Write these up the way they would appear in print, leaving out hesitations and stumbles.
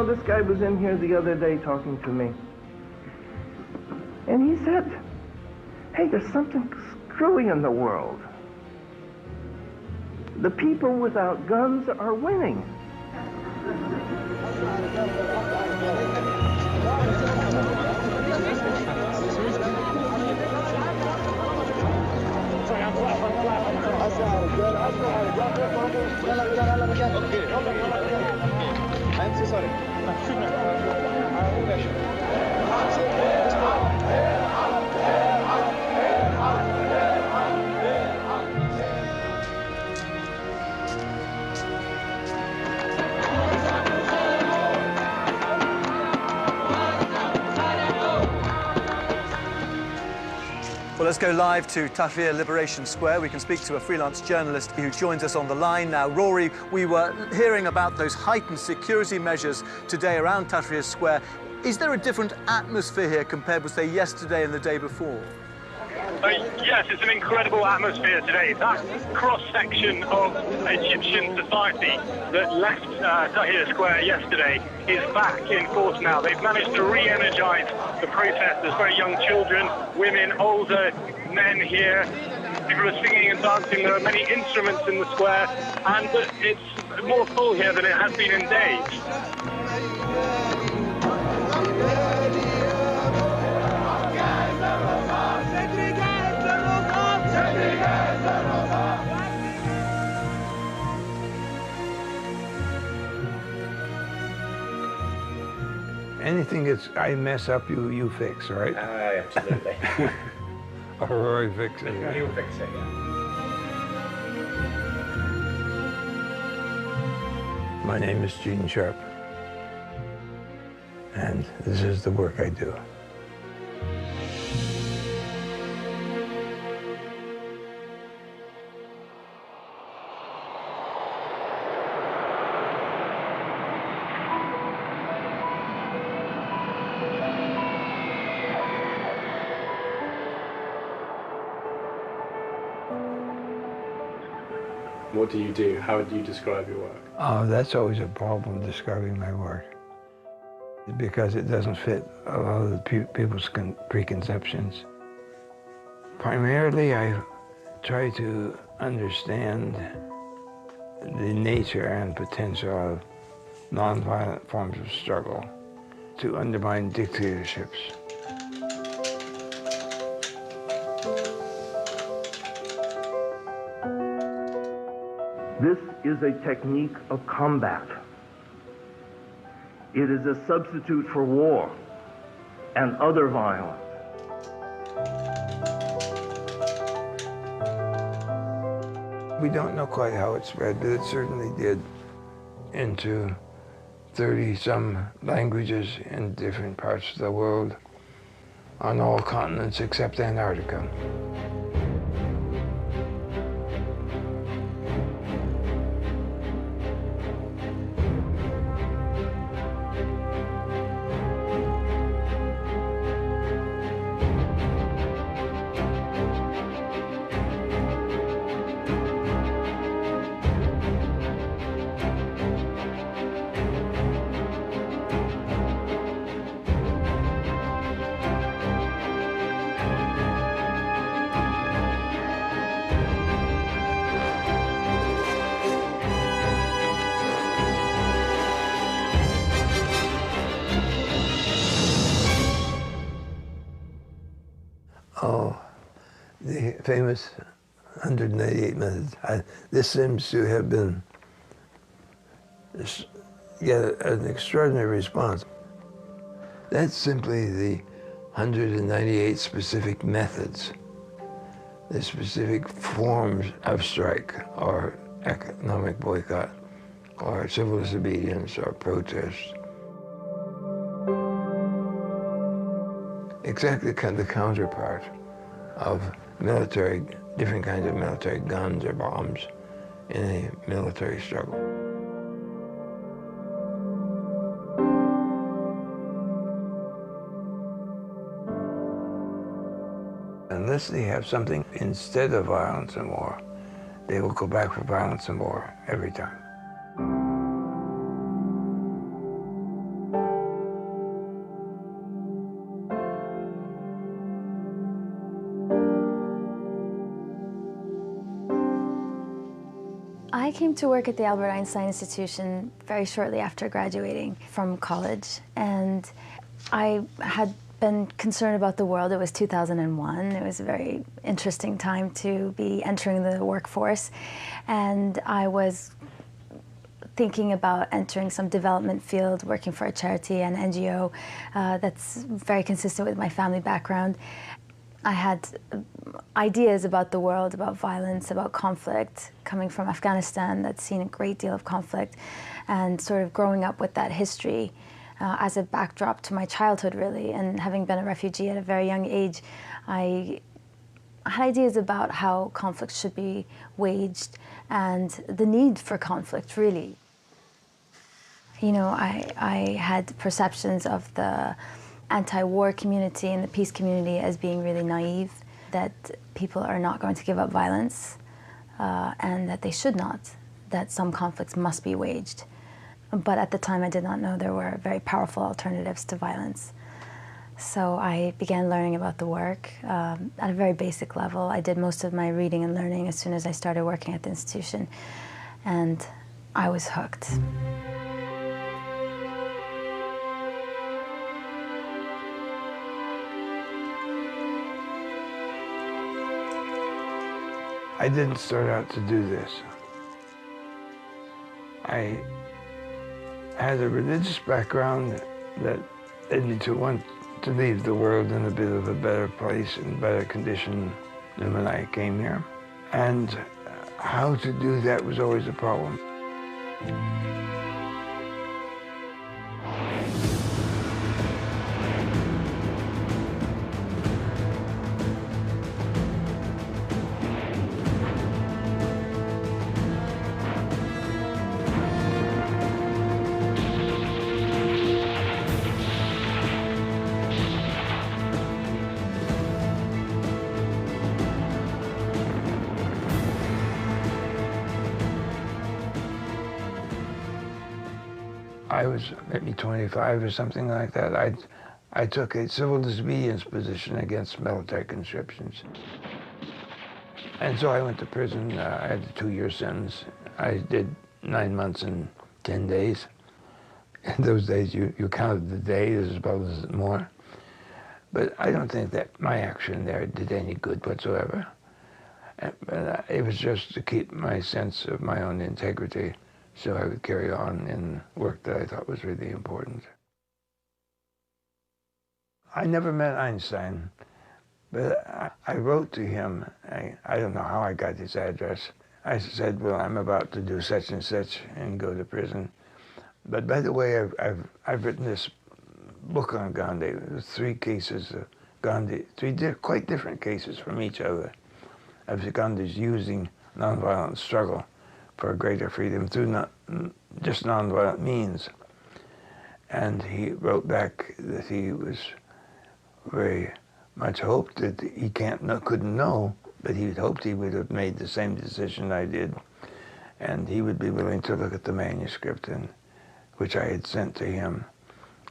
know, this guy was in here the other day talking to me. And he said, hey, there's something screwy in the world. The people without guns are winning. I'm so sorry. Well, let's go live to Tahrir Liberation Square. We can speak to a freelance journalist who joins us on the line now. Rory, we were hearing about those heightened security measures today around Tahrir Square. Is there a different atmosphere here compared with, say, yesterday and the day before? Yes, it's an incredible atmosphere today. That cross-section of Egyptian society that left Tahrir Square yesterday is back in force now. They've managed to re-energize the protest. There's very young children, women, older men here. People are singing and dancing. There are many instruments in the square, and it's more full here than it has been in days. Anything I mess up, you fix, right? Absolutely. Or Rory fix it. He'll fix it, yeah. My name is Gene Sharp, and this is the work I do. What do you do? How would you describe your work? That's always a problem, describing my work, because it doesn't fit a lot of the people's preconceptions. Primarily, I try to understand the nature and potential of nonviolent forms of struggle to undermine dictatorships. This is a technique of combat. It is a substitute for war and other violence. We don't know quite how it spread, but it certainly did into 30-some languages in different parts of the world, on all continents except Antarctica. Oh, the famous 198 methods. This seems to have been get an extraordinary response. That's simply the 198 specific methods, the specific forms of strike or economic boycott or civil disobedience or protest. Exactly the counterpart of military, different kinds of military guns or bombs in a military struggle. Unless they have something instead of violence and war, they will go back for violence and war every time. I came to work at the Albert Einstein Institution very shortly after graduating from college, and I had been concerned about the world. It was 2001. It was a very interesting time to be entering the workforce, and I was thinking about entering some development field, working for a charity and NGO that's very consistent with my family background. I had ideas about the world, about violence, about conflict, coming from Afghanistan that's seen a great deal of conflict, and sort of growing up with that history as a backdrop to my childhood, really. And having been a refugee at a very young age, I had ideas about how conflict should be waged and the need for conflict, really. You know, I had perceptions of the anti-war community and the peace community as being really naive, that people are not going to give up violence, and that they should not, that some conflicts must be waged. But at the time I did not know there were very powerful alternatives to violence. So I began learning about the work at a very basic level. I did most of my reading and learning as soon as I started working at the institution, and I was hooked. I didn't start out to do this. I had a religious background that led me to want to leave the world in a bit of a better place and better condition than when I came here. And how to do that was always a problem. I was maybe 25 or something like that. I took a civil disobedience position against military conscriptions. And so I went to prison. I had a 2-year sentence. I did 9 months and 10 days. In those days, you counted the days as well as more. But I don't think that my action there did any good whatsoever. But it was just to keep my sense of my own integrity, so I would carry on in work that I thought was really important. I never met Einstein, but I wrote to him. I don't know how I got his address. I said, well, I'm about to do such and such and go to prison. But by the way, I've written this book on Gandhi. There's 3 cases of Gandhi, 3 quite different cases from each other, of Gandhi's using nonviolent struggle for a greater freedom through not just nonviolent means. And he wrote back that he was very much hoped that he couldn't know, but he hoped he would have made the same decision I did, and he would be willing to look at the manuscript, which I had sent to him,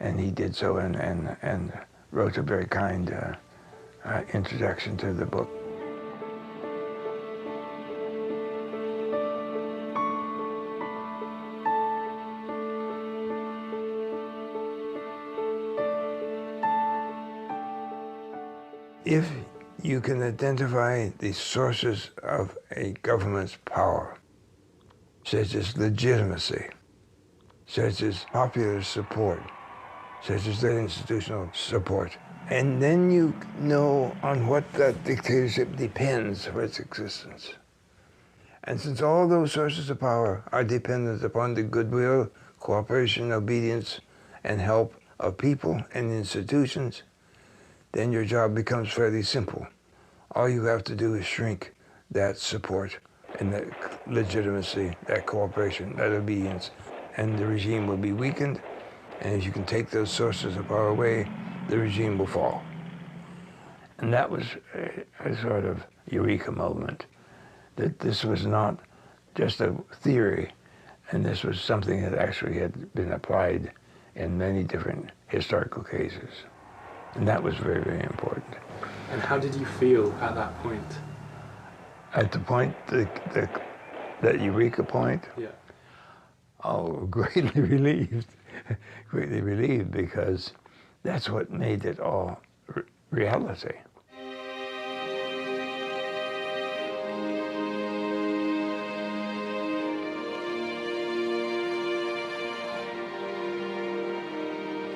and he did so and wrote a very kind introduction to the book. If you can identify the sources of a government's power, such as legitimacy, such as popular support, such as their institutional support, and then you know on what that dictatorship depends for its existence. And since all those sources of power are dependent upon the goodwill, cooperation, obedience, and help of people and institutions, then your job becomes fairly simple. All you have to do is shrink that support and that legitimacy, that cooperation, that obedience, and the regime will be weakened, and if you can take those sources of power away, the regime will fall. And that was a sort of eureka moment, that this was not just a theory, and this was something that actually had been applied in many different historical cases. And that was very, very important. And how did you feel at that point? At the point, the that eureka point? Yeah. Oh, greatly relieved. Greatly relieved, because that's what made it all reality.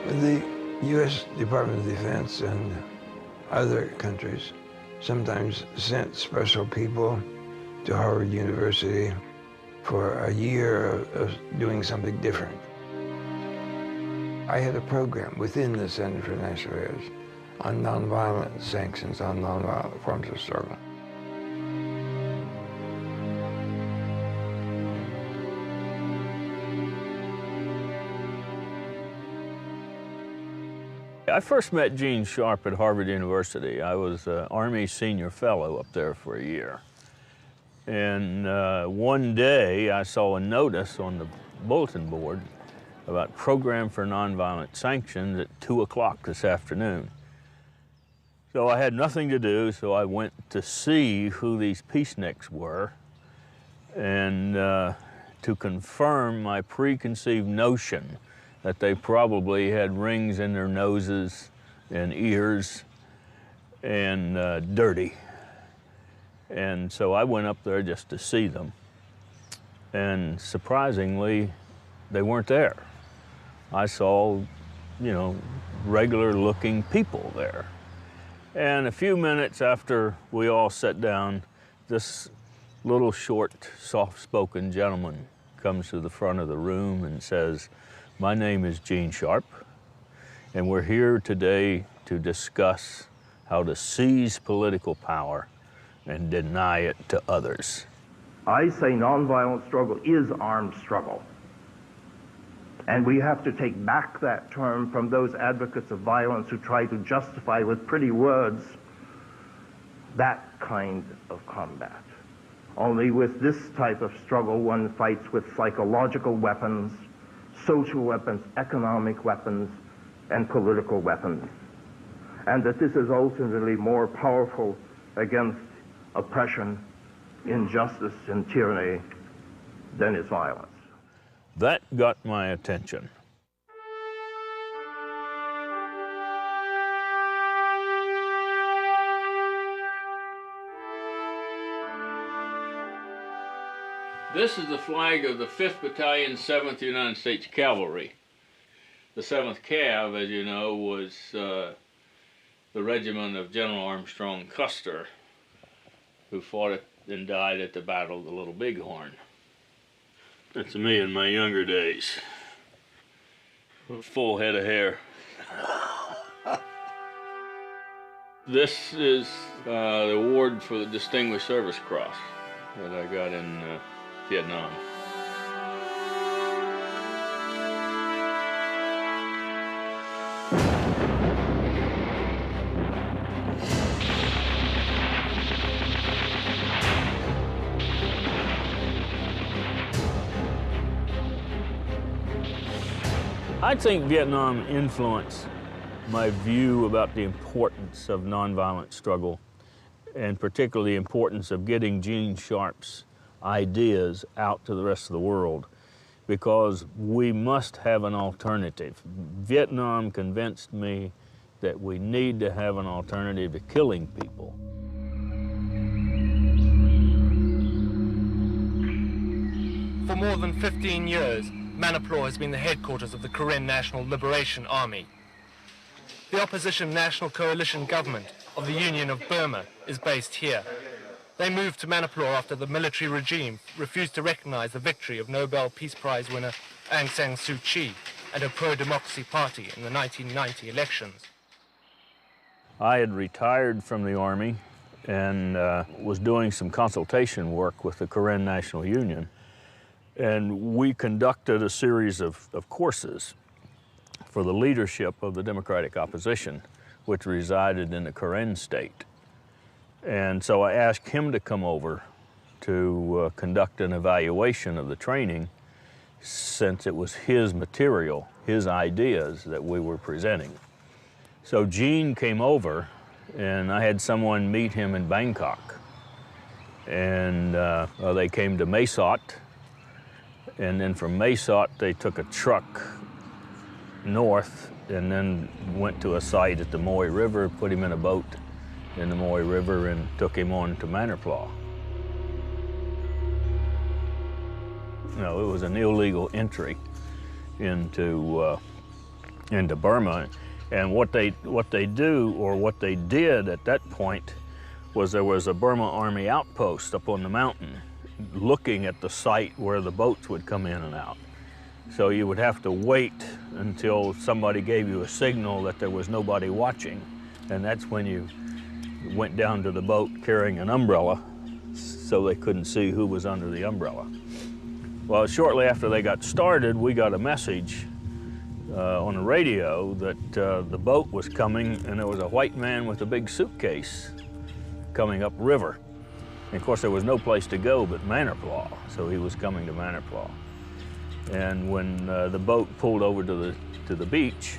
The U.S. Department of Defense and other countries sometimes sent special people to Harvard University for a year of doing something different. I had a program within the Center for National Affairs on nonviolent sanctions, on nonviolent forms of struggle. I first met Gene Sharp at Harvard University. I was an Army senior fellow up there for a year. And one day I saw a notice on the bulletin board about Program for Nonviolent Sanctions at 2 o'clock this afternoon. So I had nothing to do, so I went to see who these peaceniks were and to confirm my preconceived notion that they probably had rings in their noses and ears and dirty. And so I went up there just to see them. And surprisingly, they weren't there. I saw, you know, regular looking people there. And a few minutes after we all sat down, this little short, soft-spoken gentleman comes to the front of the room and says, "My name is Gene Sharp, and we're here today to discuss how to seize political power and deny it to others." I say nonviolent struggle is armed struggle. And we have to take back that term from those advocates of violence who try to justify with pretty words that kind of combat. Only with this type of struggle, one fights with psychological weapons, social weapons, economic weapons, and political weapons. And that this is ultimately more powerful against oppression, injustice, and tyranny than is violence. That got my attention. This is the flag of the 5th Battalion, 7th United States Cavalry. The 7th Cav, as you know, was the regiment of General Armstrong Custer, who fought and died at the Battle of the Little Bighorn. That's me in my younger days. Full head of hair. This is the award for the Distinguished Service Cross that I got in Vietnam. I think Vietnam influenced my view about the importance of nonviolent struggle, and particularly the importance of getting Gene Sharp's ideas out to the rest of the world, because we must have an alternative. Vietnam convinced me that we need to have an alternative to killing people. For more than 15 years, Manipur has been the headquarters of the Karen National Liberation Army. The opposition National Coalition government of the Union of Burma is based here. They moved to Manipur after the military regime refused to recognize the victory of Nobel Peace Prize winner Aung San Suu Kyi and her pro-democracy party in the 1990 elections. I had retired from the Army and was doing some consultation work with the Karen National Union. And we conducted a series of courses for the leadership of the Democratic opposition, which resided in the Karen state. And so I asked him to come over to conduct an evaluation of the training, since it was his material, his ideas that we were presenting. So Gene came over, and I had someone meet him in Bangkok. And they came to Mesot, and then from Mesot they took a truck north and then went to a site at the Moy River, put him in a boat in the Moy River and took him on to Manarplau. No, it was an illegal entry into Burma. And what they do, or what they did at that point, was there was a Burma Army outpost up on the mountain looking at the site where the boats would come in and out. So you would have to wait until somebody gave you a signal that there was nobody watching, and that's when you went down to the boat carrying an umbrella so they couldn't see who was under the umbrella. Well, shortly after they got started, we got a message on the radio that the boat was coming, and there was a white man with a big suitcase coming up river. And of course, there was no place to go but Manarplau, so he was coming to Manarplau. And when the boat pulled over to the beach,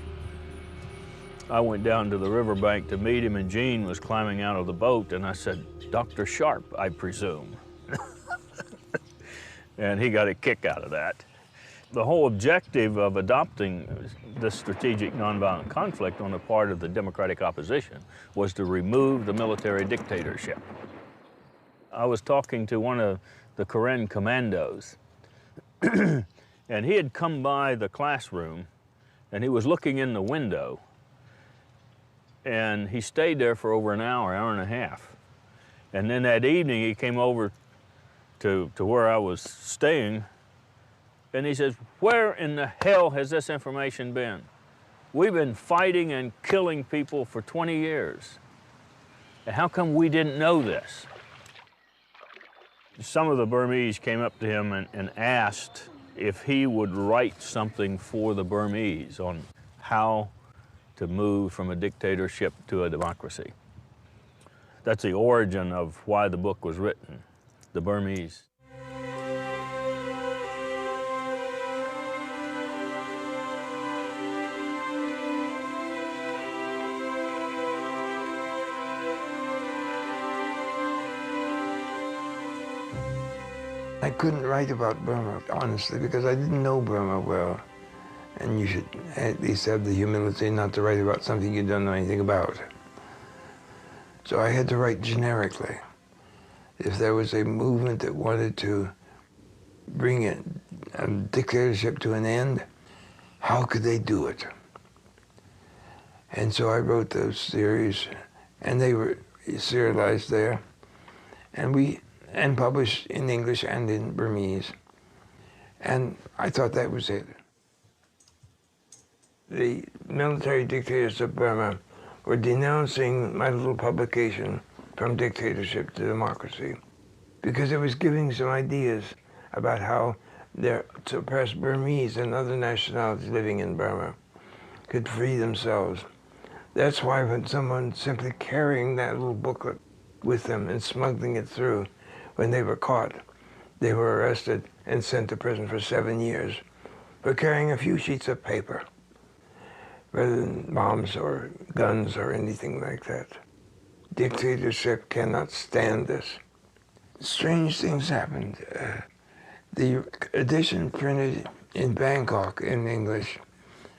I went down to the riverbank to meet him, and Gene was climbing out of the boat, and I said, "Dr. Sharp, I presume." And he got a kick out of that. The whole objective of adopting this strategic nonviolent conflict on the part of the democratic opposition was to remove the military dictatorship. I was talking to one of the Karen commandos, and he had come by the classroom, and he was looking in the window, and he stayed there for over an hour and a half. And then that evening he came over to where I was staying, and he says, "Where in the hell has this information been? We've been fighting and killing people for 20 years. How come we didn't know this?" Some of the Burmese came up to him and asked if he would write something for the Burmese on how to move from a dictatorship to a democracy. That's the origin of why the book was written, the Burmese. I couldn't write about Burma, honestly, because I didn't know Burma well. And you should at least have the humility not to write about something you don't know anything about. So I had to write generically. If there was a movement that wanted to bring a dictatorship to an end, how could they do it? And so I wrote those series, and they were serialized there, and published in English and in Burmese. And I thought that was it. The military dictators of Burma were denouncing my little publication from dictatorship to democracy, because it was giving some ideas about how their suppressed Burmese and other nationalities living in Burma could free themselves. That's why when someone simply carrying that little booklet with them and smuggling it through, when they were caught, they were arrested and sent to prison for 7 years for carrying a few sheets of paper rather than bombs or guns or anything like that. Dictatorship cannot stand this. Strange things happened. The edition printed in Bangkok in English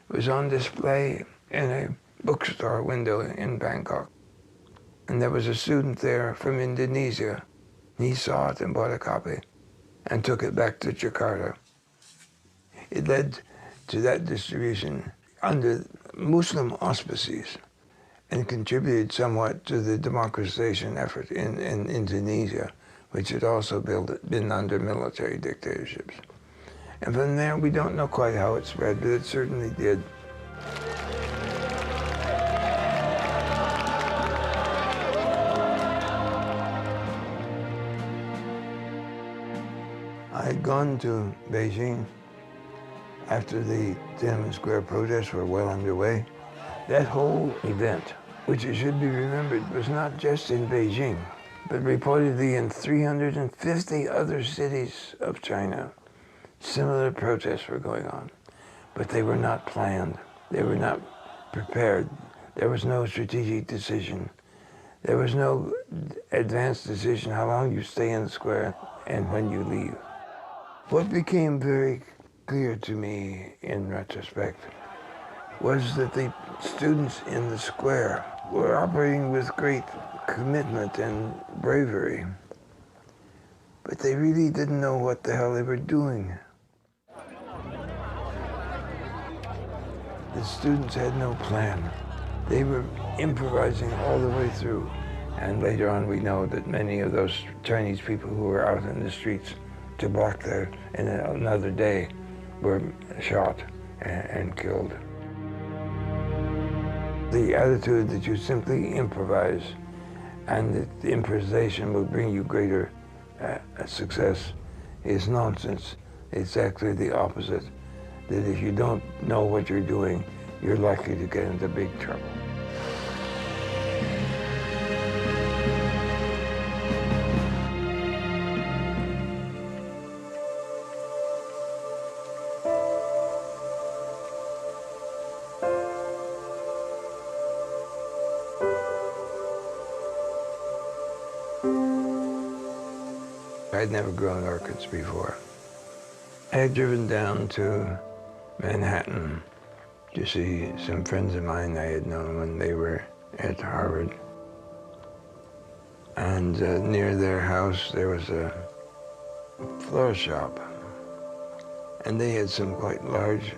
was on display in a bookstore window in Bangkok. And there was a student there from Indonesia. He saw it and bought a copy and took it back to Jakarta. It led to that distribution under Muslim auspices and contributed somewhat to the democratization effort in Indonesia, which had also been under military dictatorships. And from there, we don't know quite how it spread, but it certainly did. I had gone to Beijing after the Tiananmen Square protests were well underway. That whole event, which it should be remembered, was not just in Beijing, but reportedly in 350 other cities of China. Similar protests were going on, but they were not planned. They were not prepared. There was no strategic decision. There was no advanced decision how long you stay in the square and when you leave. What became very clear to me in retrospect was that the students in the square were operating with great commitment and bravery, but they really didn't know what the hell they were doing. The students had no plan. They were improvising all the way through. And later on we know that many of those Chinese people who were out in the streets to block there in another day were shot and killed. The attitude that you simply improvise and that the improvisation will bring you greater success is nonsense. It's actually the opposite. That if you don't know what you're doing, you're likely to get into big trouble. I'd never grown orchids before. I had driven down to Manhattan to see some friends of mine I had known when they were at Harvard. And near their house there was a flower shop. And they had some quite large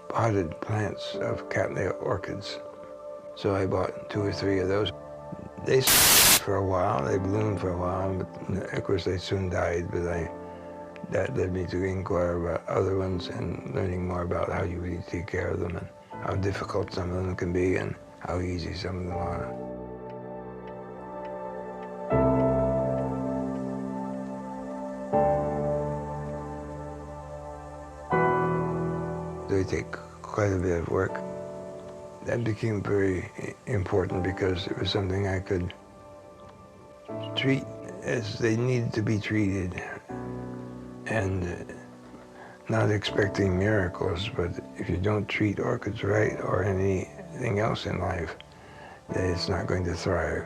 potted plants of cattleya orchids. So I bought 2 or 3 of those. They for a while, they bloomed for a while, but of course they soon died, but that led me to inquire about other ones and learning more about how you really take care of them and how difficult some of them can be and how easy some of them are. They take quite a bit of work. That became very important because it was something I could treat as they needed to be treated and not expecting miracles, but if you don't treat orchids right or anything else in life, then it's not going to thrive.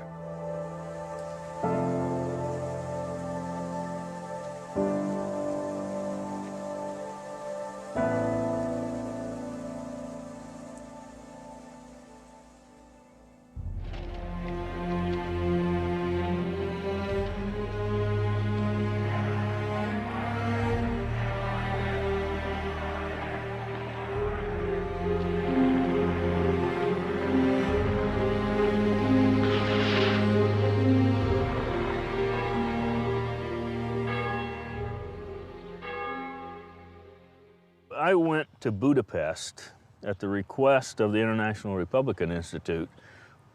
I went to Budapest at the request of the International Republican Institute,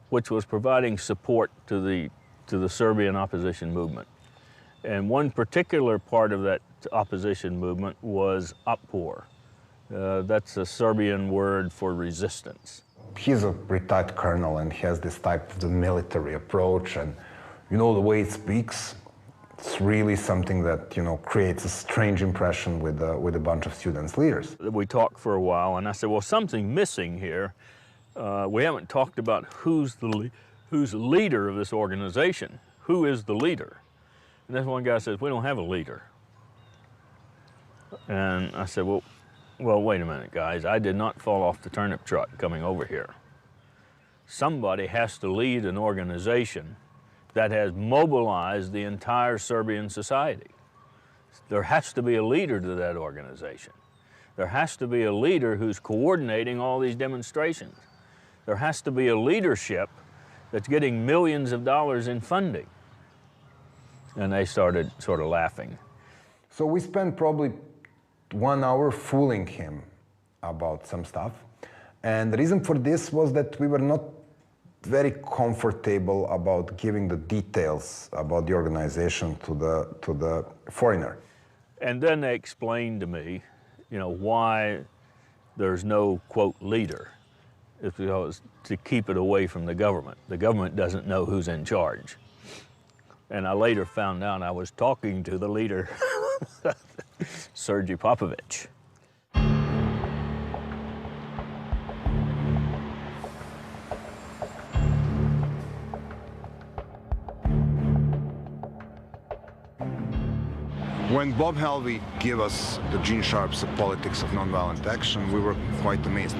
which was providing support to the Serbian opposition movement. And one particular part of that opposition movement was Otpor. That's a Serbian word for resistance. He's a retired colonel and has this type of the military approach, and you know the way he speaks, it's really something that, you know, creates a strange impression with a bunch of students, leaders. We talked for a while, and I said, well, something's missing here. We haven't talked about who's the leader of this organization. Who is the leader? And this one guy says, we don't have a leader. And I said, well, wait a minute, guys. I did not fall off the turnip truck coming over here. Somebody has to lead an organization that has mobilized the entire Serbian society. There has to be a leader to that organization. There has to be a leader who's coordinating all these demonstrations. There has to be a leadership that's getting millions of dollars in funding. And they started sort of laughing. So we spent probably 1 hour fooling him about some stuff. And the reason for this was that we were not very comfortable about giving the details about the organization to the foreigner. And then they explained to me, you know, why there's no, quote, leader. It's because to keep it away from the government. The government doesn't know who's in charge. And I later found out I was talking to the leader, Sergei Popovich. When Bob Helvey gave us the Gene Sharp's Politics of Nonviolent Action, we were quite amazed.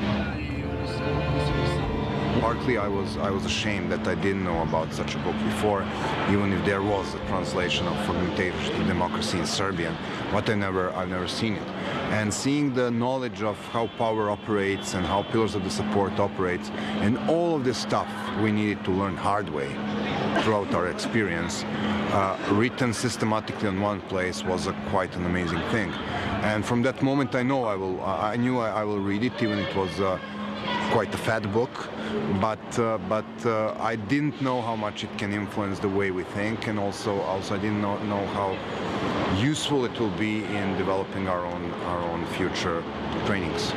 Partly I was ashamed that I didn't know about such a book before, even if there was a translation of From Dictatorship to Democracy in Serbian, but I've never seen it. And seeing the knowledge of how power operates and how pillars of the support operates, and all of this stuff we needed to learn hard way throughout our experience, written systematically in one place was quite an amazing thing. And from that moment I knew I will read it, even it was quite a fat book, but I didn't know how much it can influence the way we think, and also I didn't know how useful it will be in developing our own future trainings.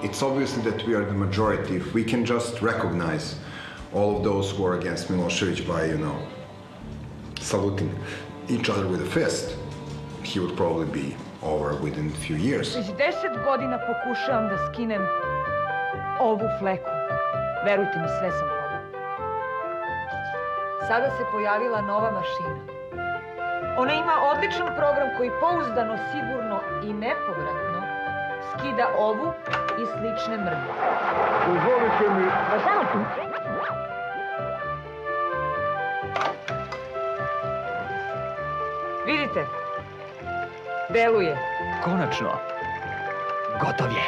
It's obviously that we are the majority. If we can just recognize all of those who are against Milosevic by, saluting each other with a fist, he would probably be over within a few years. Već 10 godina pokušavam da skinem ovu fleku. Verujte mi, sve sam probala. Sada se pojavila nova mašina. Ona ima odličan program koji pouzdano, sigurno i nepovratno skida ovu i slične mrlje. Dozvolite mi... Pa samo tu. Vidite, deluje. Konačno. Gotov je.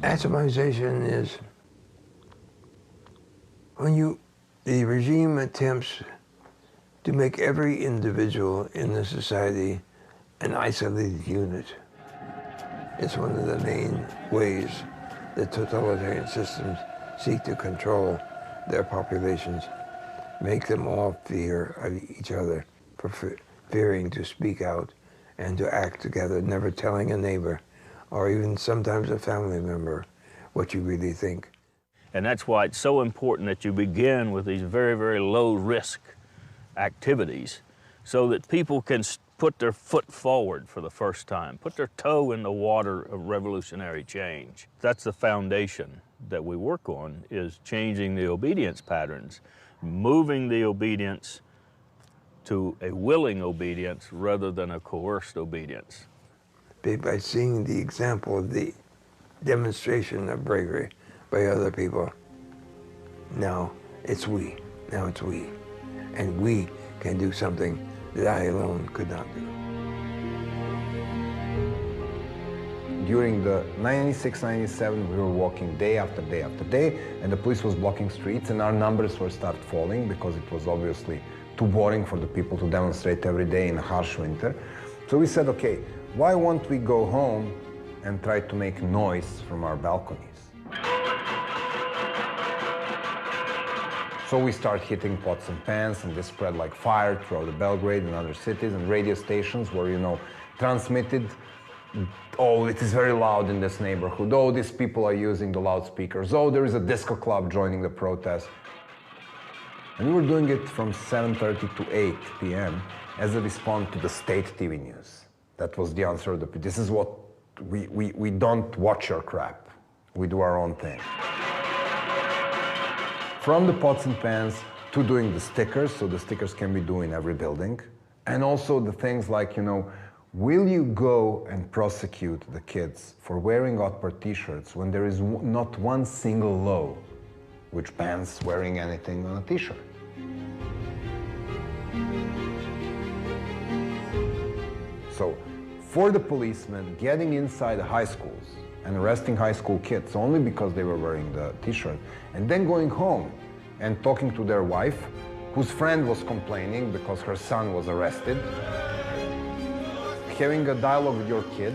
Atomization is when the regime attempts to make every individual in the society an isolated unit. It's one of the main ways that totalitarian systems seek to control their populations, make them all fear of each other, fearing to speak out and to act together, never telling a neighbor or even sometimes a family member what you really think. And that's why it's so important that you begin with these very, very low-risk activities so that people can put their foot forward for the first time, put their toe in the water of revolutionary change. That's the foundation that we work on, is changing the obedience patterns, moving the obedience to a willing obedience rather than a coerced obedience. By seeing the example of the demonstration of bravery by other people, now it's we. And we can do something that I alone could not do. During the 96-97, we were walking day after day after day, and the police was blocking streets, and our numbers were start falling because it was obviously too boring for the people to demonstrate every day in a harsh winter. So we said, okay, why won't we go home and try to make noise from our balconies? So we start hitting pots and pans, and this spread like fire throughout Belgrade and other cities, and radio stations were, transmitted, oh, it is very loud in this neighborhood, oh, these people are using the loudspeakers, oh, there is a disco club joining the protest. And we were doing it from 7:30 to 8 p.m. as a response to the state TV news. That was the answer of this is what we don't watch your crap. We do our own thing. From the pots and pans to doing the stickers, so the stickers can be done in every building. And also the things like, will you go and prosecute the kids for wearing Otpar t-shirts when there is not one single law which bans wearing anything on a t-shirt? So, for the policemen getting inside the high schools and arresting high school kids only because they were wearing the t-shirt, and then going home and talking to their wife, whose friend was complaining because her son was arrested, having a dialogue with your kid,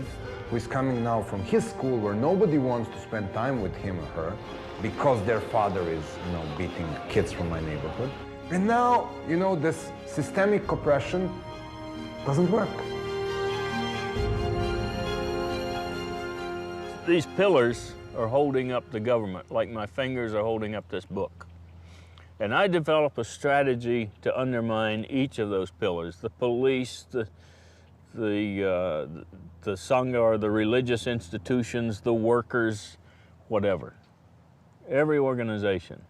who is coming now from his school where nobody wants to spend time with him or her because their father is, beating kids from my neighborhood. And now, this systemic oppression doesn't work. These pillars are holding up the government, like my fingers are holding up this book. And I develop a strategy to undermine each of those pillars, the police, the Sangha, or the religious institutions, the workers, whatever, every organization.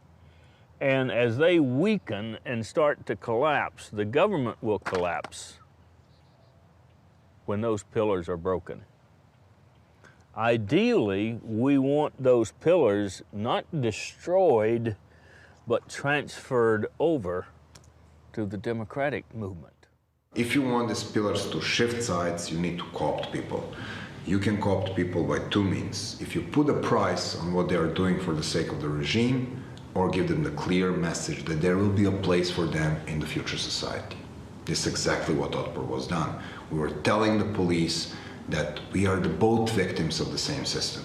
And as they weaken and start to collapse, the government will collapse when those pillars are broken. Ideally, we want those pillars not destroyed, but transferred over to the democratic movement. If you want these pillars to shift sides, you need to co-opt people. You can co-opt people by two means. If you put a price on what they are doing for the sake of the regime, or give them the clear message that there will be a place for them in the future society. This is exactly what Otpor was done. We were telling the police that we are both victims of the same system.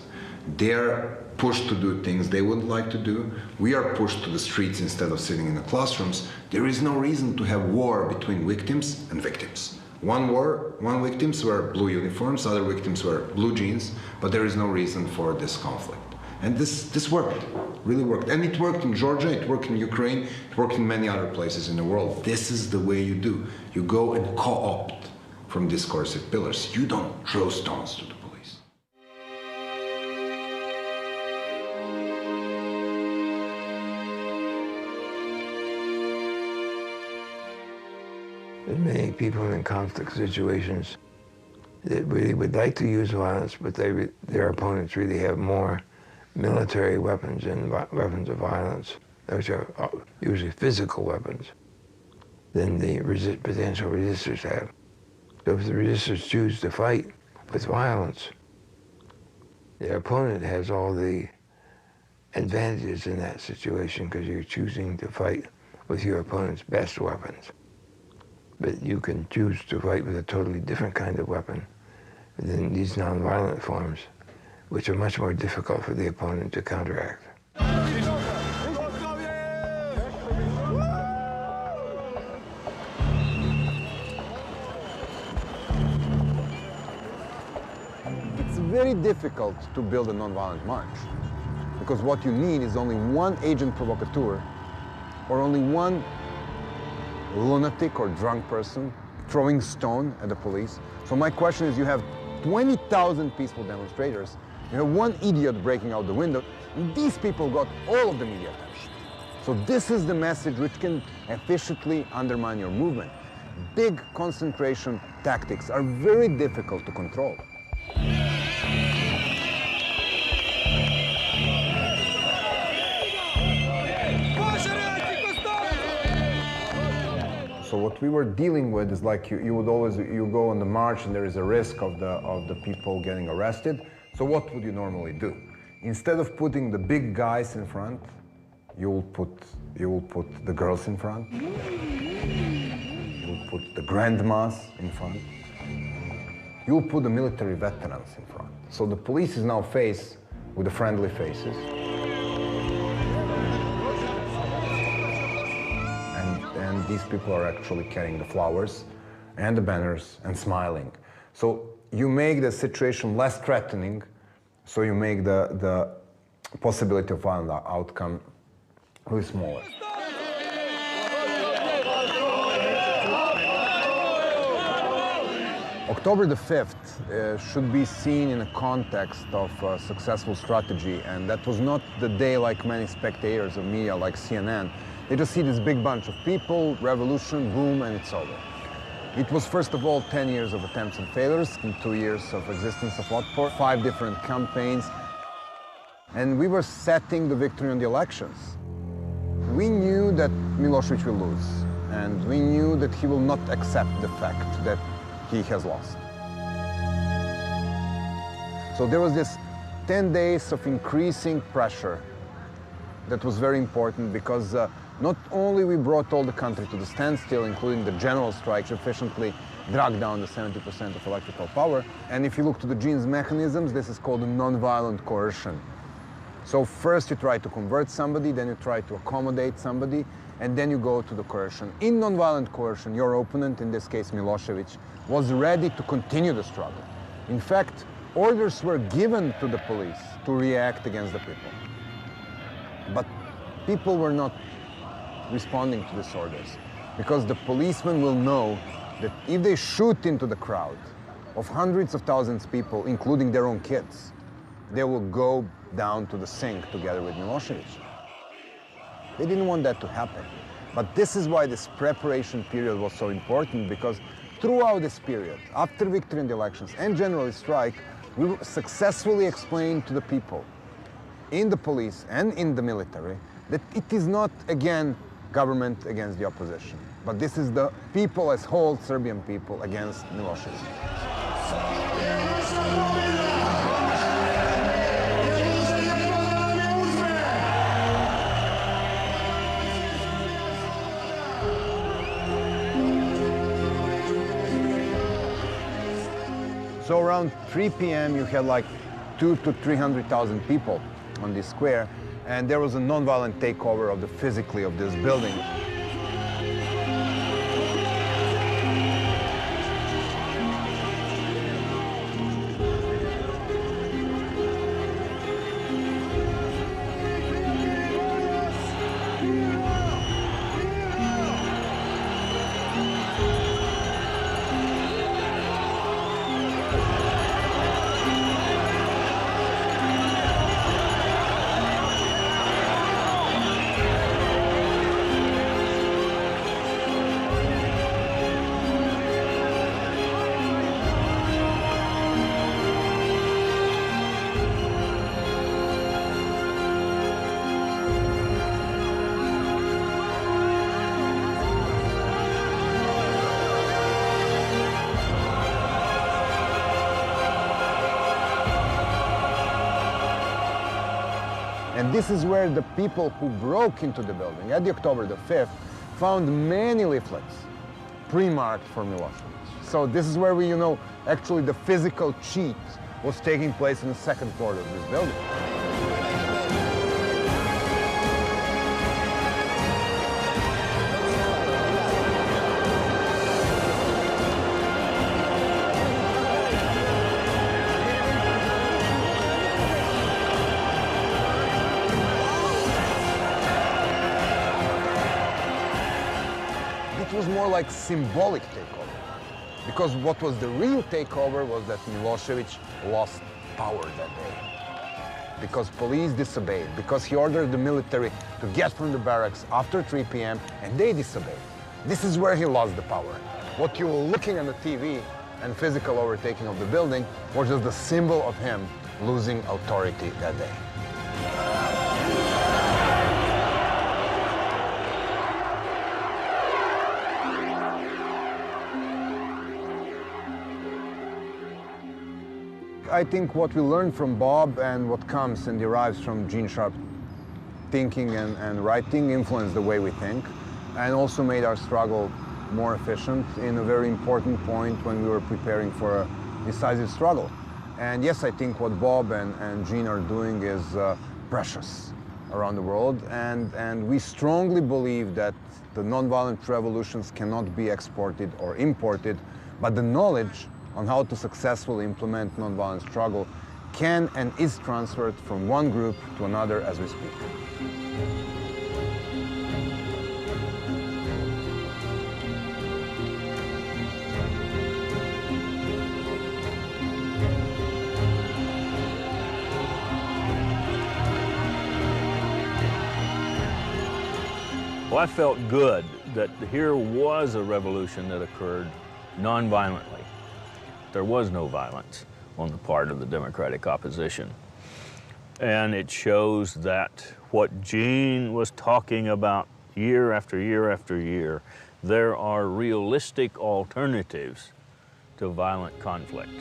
They're pushed to do things they would like to do. We are pushed to the streets instead of sitting in the classrooms. There is no reason to have war between victims and victims. One victims wear blue uniforms, other victims wear blue jeans, but there is no reason for this conflict. And this worked, really worked. And it worked in Georgia, it worked in Ukraine, it worked in many other places in the world. This is the way you do. You go and co-opt from discursive pillars. You don't throw stones to the police. There's many people in conflict situations that really would like to use violence, but their opponents really have more military weapons and weapons of violence, which are usually physical weapons, than the potential resistors have. So if the resistors choose to fight with violence, their opponent has all the advantages in that situation because you're choosing to fight with your opponent's best weapons. But you can choose to fight with a totally different kind of weapon than these nonviolent forms, which are much more difficult for the opponent to counteract. It's very difficult to build a nonviolent march, because what you need is only one agent provocateur, or only one lunatic or drunk person throwing stone at the police. So my question is, you have 20,000 peaceful demonstrators, you have one idiot breaking out the window, and these people got all of the media attention. So this is the message which can efficiently undermine your movement. Big concentration tactics are very difficult to control. So what we were dealing with is like you go on the march and there is a risk of the people getting arrested. So what would you normally do? Instead of putting the big guys in front, you will put the girls in front. You will put the grandmas in front. You will put the military veterans in front. So the police is now faced with the friendly faces. And these people are actually carrying the flowers and the banners and smiling. So you make the situation less threatening, so you make the possibility of violent outcome really smaller. October the 5th should be seen in a context of a successful strategy, and that was not the day like many spectators of media like CNN. They just see this big bunch of people, revolution, boom, and it's over. It was first of all 10 years of attempts and failures, and 2 years of existence of Otpor, 5 different campaigns, and we were setting the victory on the elections. We knew that Milosevic will lose, and we knew that he will not accept the fact that he has lost. So there was this 10 days of increasing pressure that was very important, because not only we brought all the country to the standstill, including the general strike, efficiently dragged down the 70% of electrical power. And if you look to the gene's mechanisms, this is called a non-violent coercion. So first you try to convert somebody, then you try to accommodate somebody, and then you go to the coercion. In non-violent coercion, your opponent, in this case Milosevic, was ready to continue the struggle. In fact, orders were given to the police to react against the people. But people were not responding to these orders, because the policemen will know that if they shoot into the crowd of hundreds of thousands of people, including their own kids, they will go down to the sink together with Milosevic. They didn't want that to happen. But this is why this preparation period was so important, because throughout this period, after victory in the elections and general strike, we successfully explained to the people in the police and in the military that it is not, again, government against the opposition, but this is the people as whole, Serbian people, against Milosevic. So around 3 p.m. you had like 200,000 to 300,000 people on this square, and there was a non-violent takeover of the physically of this building. And this is where the people who broke into the building at the October the 5th found many leaflets pre-marked for Milosevic. So this is where we, actually the physical cheat was taking place in the second floor of this building. It was more like symbolic takeover, because what was the real takeover was that Milosevic lost power that day, because police disobeyed, because he ordered the military to get from the barracks after 3 p.m. and they disobeyed. This is where he lost the power. What you were looking on the TV and physical overtaking of the building was just the symbol of him losing authority that day. I think what we learned from Bob and what comes and derives from Gene Sharp thinking and writing influenced the way we think, and also made our struggle more efficient in a very important point when we were preparing for a decisive struggle. And yes, I think what Bob and Gene are doing is precious around the world, and we strongly believe that the nonviolent revolutions cannot be exported or imported, but the knowledge on how to successfully implement nonviolent struggle can and is transferred from one group to another as we speak. Well, I felt good that here was a revolution that occurred nonviolently. There was no violence on the part of the democratic opposition. And it shows that what Gene was talking about year after year after year, there are realistic alternatives to violent conflict.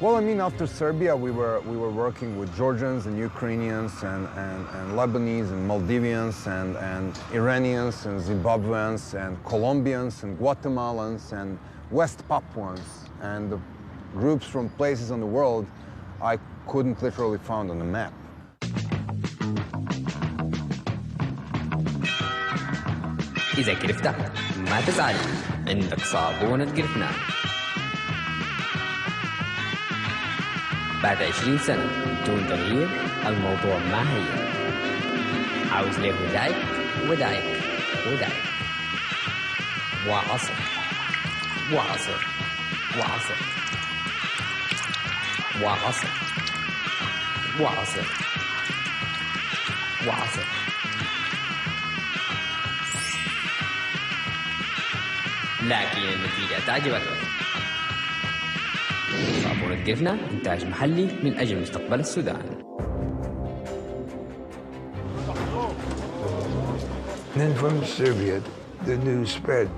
Well, I mean, after Serbia, we were working with Georgians and Ukrainians and Lebanese and Maldivians and Iranians and Zimbabweans and Colombians and Guatemalans and West Papuans and the groups from places on the world I couldn't literally find on the map. Executive Done. ما تزعل عندك صابونة جرفنان. بعد 20 سنة بدون تغيير الموضوع ما هي. عاوز ليه ودايك ودايك ودايك وعصر وعصر وعصر وعصر وعصر وعصر. لكن النتيجة تعجبك. صابونة جفنة إنتاج محلي من أجل مستقبل السودان. And then from Serbia, the news spread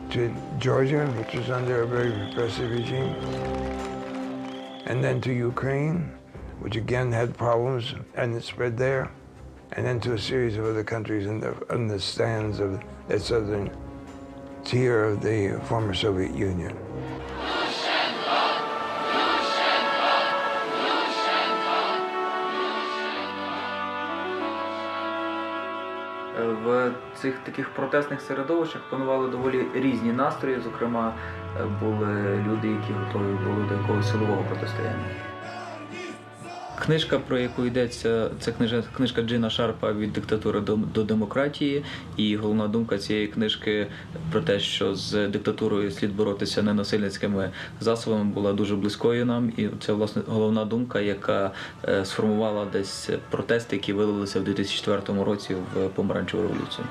to Georgia, which was under a very repressive regime, and then to Ukraine, which again had problems, and it spread there, and then to a series of other countries in the stands of the southern tier of the former Soviet Union. В цих таких протестних середовищах панували доволі різні настрої, зокрема, були люди, які готові були до якогось силового протистояння. Книжка, про яку йдеться, це книжка Джина Шарпа «Від диктатури до демократії», і головна думка цієї книжки про те, що з диктатурою слід боротися ненасильницькими засобами, була дуже близькою нам, і це, власне, головна думка, яка сформувала десь протести, які вилилися в 2004 році в помаранчеву революцію.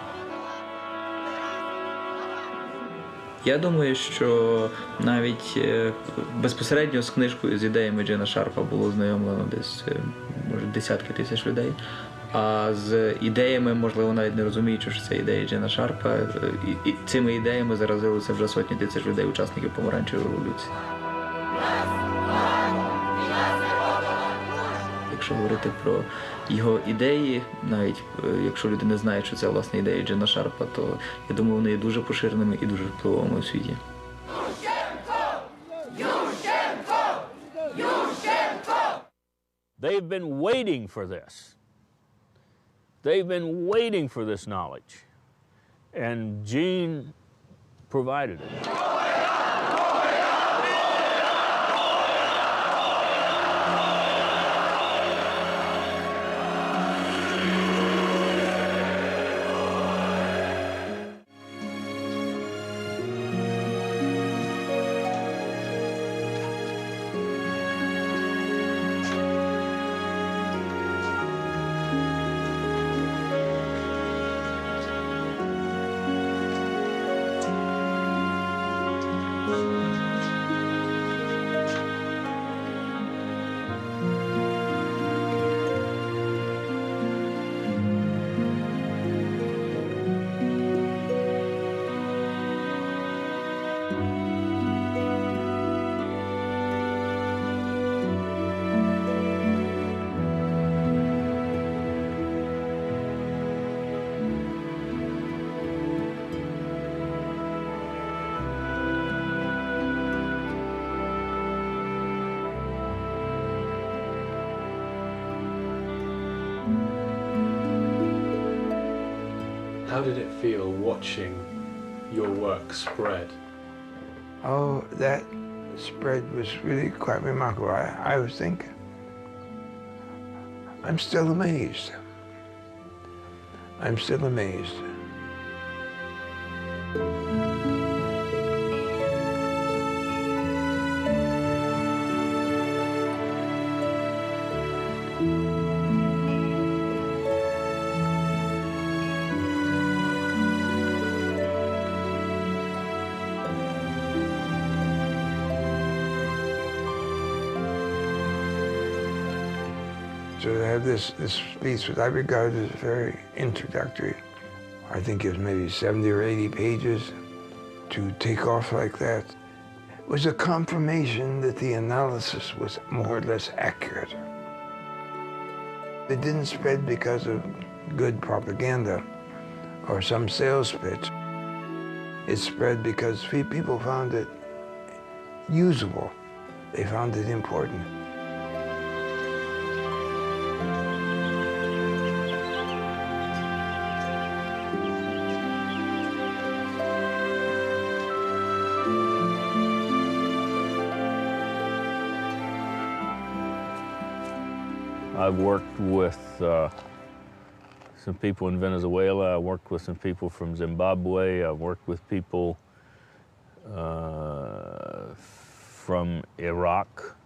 Я думаю, що навіть безпосередньо з книжкою, з ідеями Джина Шарпа було знайомлено десь, може, десятки тисяч людей. А з ідеями, можливо, навіть не розуміючи, що це ідеї Джина Шарпа, і цими ідеями заразилися вже сотні тисяч людей, учасників помаранчевої революції. Якщо говорити про його ідеї, навіть якщо люди не знають, що це, власне, ідеї Джина Шарпа, то, я думаю, вони є дуже поширеними і дуже впливовими у світі. They've been waiting for this. They've been waiting for this knowledge. And Gene provided it. How did it feel watching your work spread? Oh, that spread was really quite remarkable. I was thinking, I'm still amazed. I'm still amazed. So to have this piece, which I regard as very introductory, I think it was maybe 70 or 80 pages, to take off like that, was a confirmation that the analysis was more or less accurate. It didn't spread because of good propaganda or some sales pitch. It spread because people found it usable. They found it important. I've worked with some people in Venezuela. I worked with some people from Zimbabwe. I've worked with people from Iraq,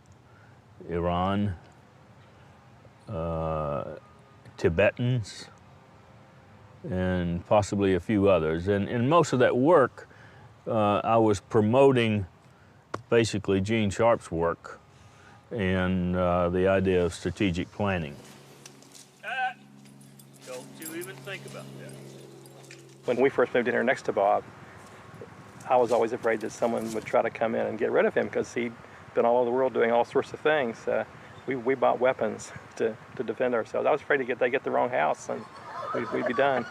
Iran, Tibetans, and possibly a few others. And in most of that work, I was promoting basically Gene Sharp's work and the idea of strategic planning. Don't you even think about that. When we first moved in here next to Bob, I was always afraid that someone would try to come in and get rid of him because he'd been all over the world doing all sorts of things. We bought weapons to defend ourselves. I was afraid they get the wrong house and we'd be done.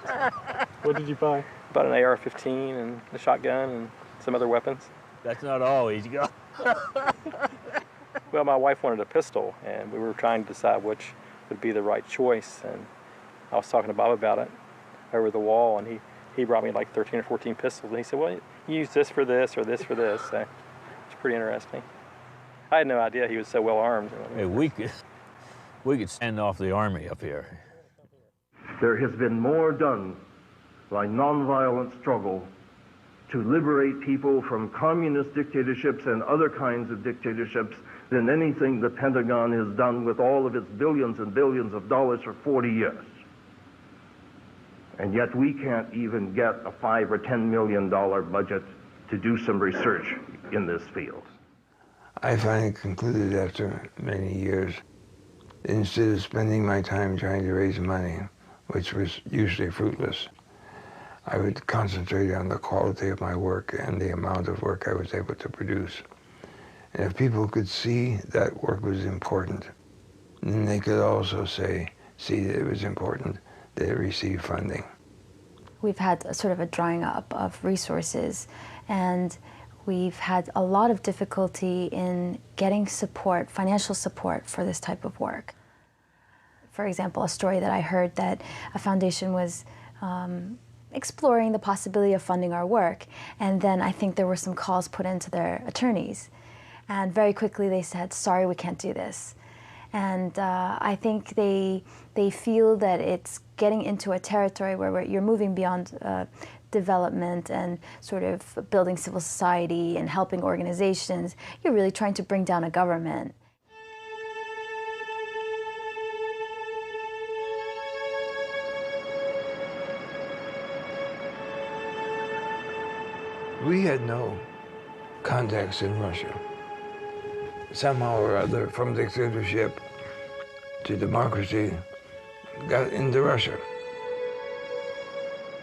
What did you buy? Bought an AR-15 and a shotgun and some other weapons. That's not all he's got. Well, my wife wanted a pistol, and we were trying to decide which would be the right choice. And I was talking to Bob about it over the wall, and he brought me like 13 or 14 pistols, and he said, well, you use this for this or this for this. So it's pretty interesting. I had no idea he was so well armed. Hey, we could stand off the army up here. There has been more done by nonviolent struggle to liberate people from communist dictatorships and other kinds of dictatorships than anything the Pentagon has done with all of its billions and billions of dollars for 40 years. And yet we can't even get a $5 or $10 million budget to do some research in this field. I finally concluded after many years, instead of spending my time trying to raise money, which was usually fruitless, I would concentrate on the quality of my work and the amount of work I was able to produce. And if people could see that work was important, then they could also see that it was important that it receive funding. We've had a sort of a drying up of resources, and we've had a lot of difficulty in getting support, financial support for this type of work. For example, a story that I heard that a foundation was exploring the possibility of funding our work, and then I think there were some calls put into their attorneys, and very quickly they said, sorry, we can't do this. And I think they feel that it's getting into a territory where you're moving beyond development and sort of building civil society and helping organizations. You're really trying to bring down a government. We had no contacts in Russia. Somehow or other, from dictatorship to democracy, got into Russia.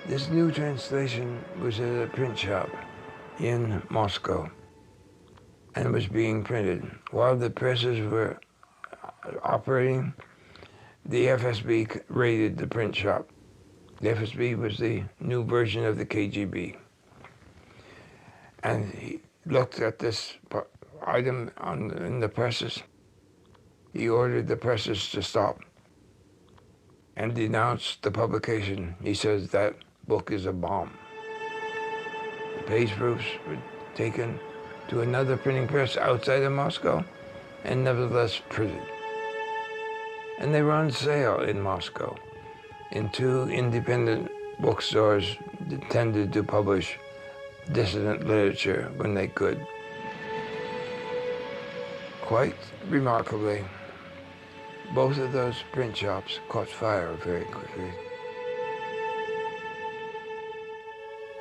This new translation was at a print shop in Moscow and was being printed. While the presses were operating, the FSB raided the print shop. The FSB was the new version of the KGB. And he looked at this item in the presses. He ordered the presses to stop and denounced the publication. He says that book is a bomb. The page proofs were taken to another printing press outside of Moscow and nevertheless printed. And they were on sale in Moscow in 2 independent bookstores that tended to publish dissident literature when they could. Quite remarkably, both of those print shops caught fire very quickly.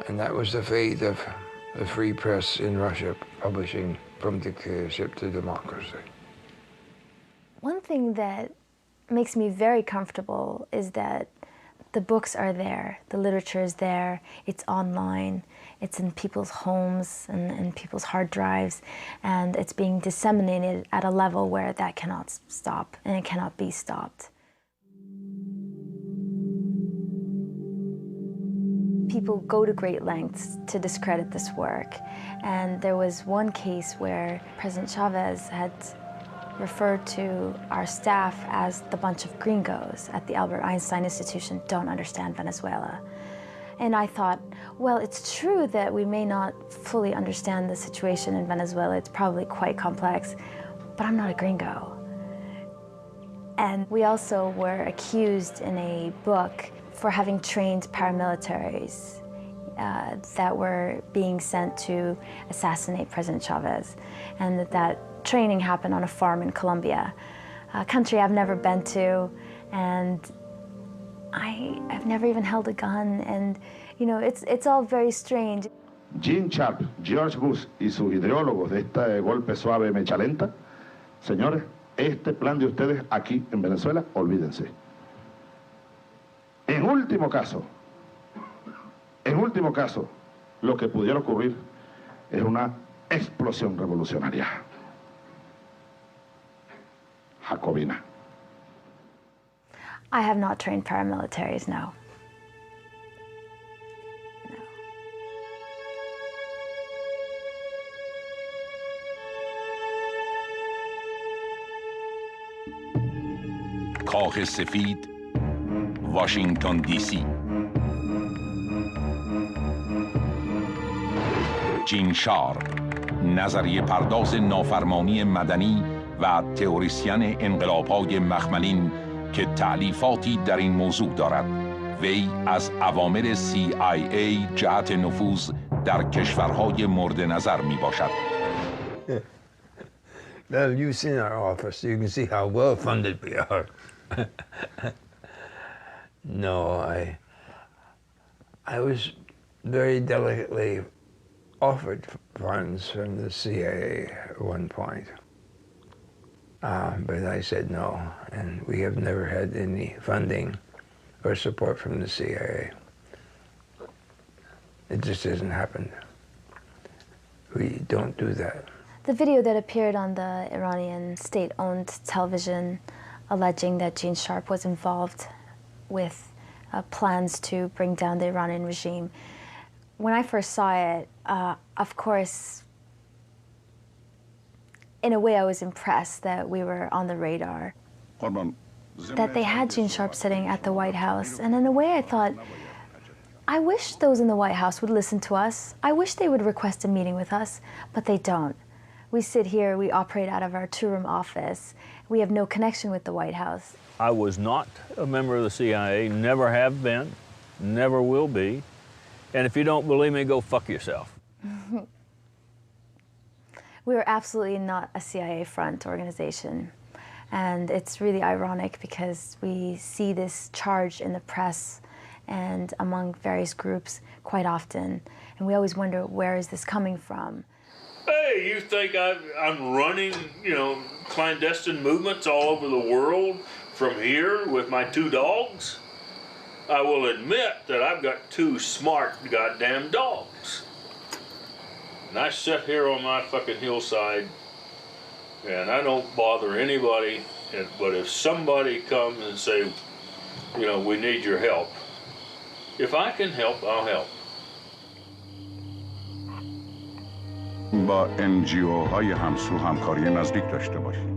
And that was the fate of the free press in Russia, publishing from dictatorship to democracy. One thing that makes me very comfortable is that the books are there, the literature is there, it's online, it's in people's homes and in people's hard drives, and it's being disseminated at a level where that cannot stop, and it cannot be stopped. People go to great lengths to discredit this work, and there was one case where President Chavez had referred to our staff as the bunch of gringos at the Albert Einstein Institution don't understand Venezuela. And I thought, well, it's true that we may not fully understand the situation in Venezuela. It's probably quite complex, but I'm not a gringo. And we also were accused in a book for having trained paramilitaries that were being sent to assassinate President Chavez, and that training happened on a farm in Colombia, a country I've never been to, and I've never even held a gun, and you know, it's all very strange. Gene Sharp, George Bush y sus ideólogos de este golpe suave mecha lenta, señores, este plan de ustedes aquí en Venezuela, olvídense. En último caso, lo que pudiera ocurrir es una explosión revolucionaria jacobina. I have not trained paramilitaries, no. کاخ سفید، واشنگتن دی سی. جین شارپ، نظریه پرداز نافرمانی مدنی و تئوریسین انقلاب‌های مخملین که تألیفاتی در این موضوع دارد. وی از اوامر CIA جهت نفوذ در کشورهای مورد نظر می باشد. Well, you've seen our office. You can see how well funded we are. No, I was very delicately offered funds from the CIA at one point. But I said no, and we have never had any funding or support from the CIA. It just hasn't happened. We don't do that. The video that appeared on the Iranian state-owned television alleging that Gene Sharp was involved with plans to bring down the Iranian regime. When I first saw it, of course, in a way I was impressed that we were on the radar, that they had Gene Sharp sitting at the White House, and in a way I thought, I wish those in the White House would listen to us. I wish they would request a meeting with us, but they don't. We sit here, we operate out of our two-room office. We have no connection with the White House. I was not a member of the CIA, never have been, never will be. And if you don't believe me, go fuck yourself. We are absolutely not a CIA front organization. And it's really ironic because we see this charge in the press and among various groups quite often. And we always wonder, where is this coming from? Hey, you think I'm running, clandestine movements all over the world from here with my two dogs? I will admit that I've got two smart goddamn dogs. And I sit here on my fucking hillside and I don't bother anybody, but if somebody comes and say, we need your help, if I can help, I'll help. با NGO-های همسو همکاری نزدیک داشته باشید.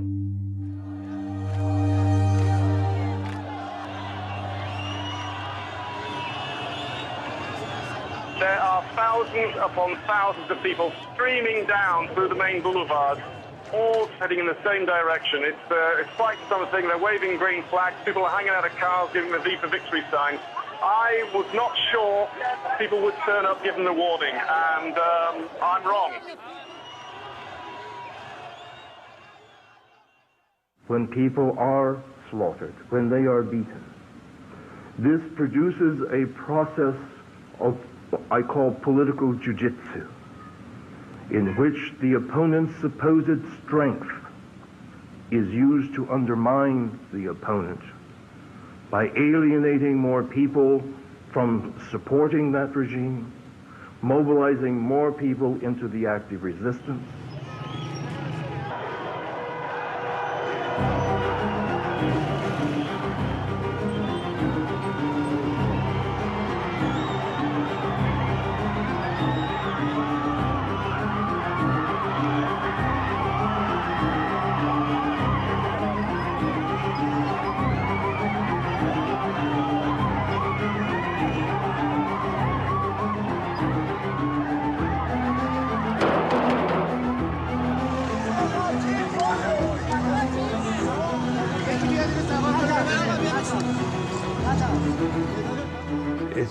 There are thousands upon thousands of people streaming down through the main boulevard, all heading in the same direction. It's quite something. They're waving green flags. People are hanging out of cars, giving the V for Victory sign. I was not sure people would turn up given the warning, and I'm wrong. When people are slaughtered, when they are beaten, this produces a process of what I call political jiu-jitsu, in which the opponent's supposed strength is used to undermine the opponent by alienating more people from supporting that regime, mobilizing more people into the active resistance.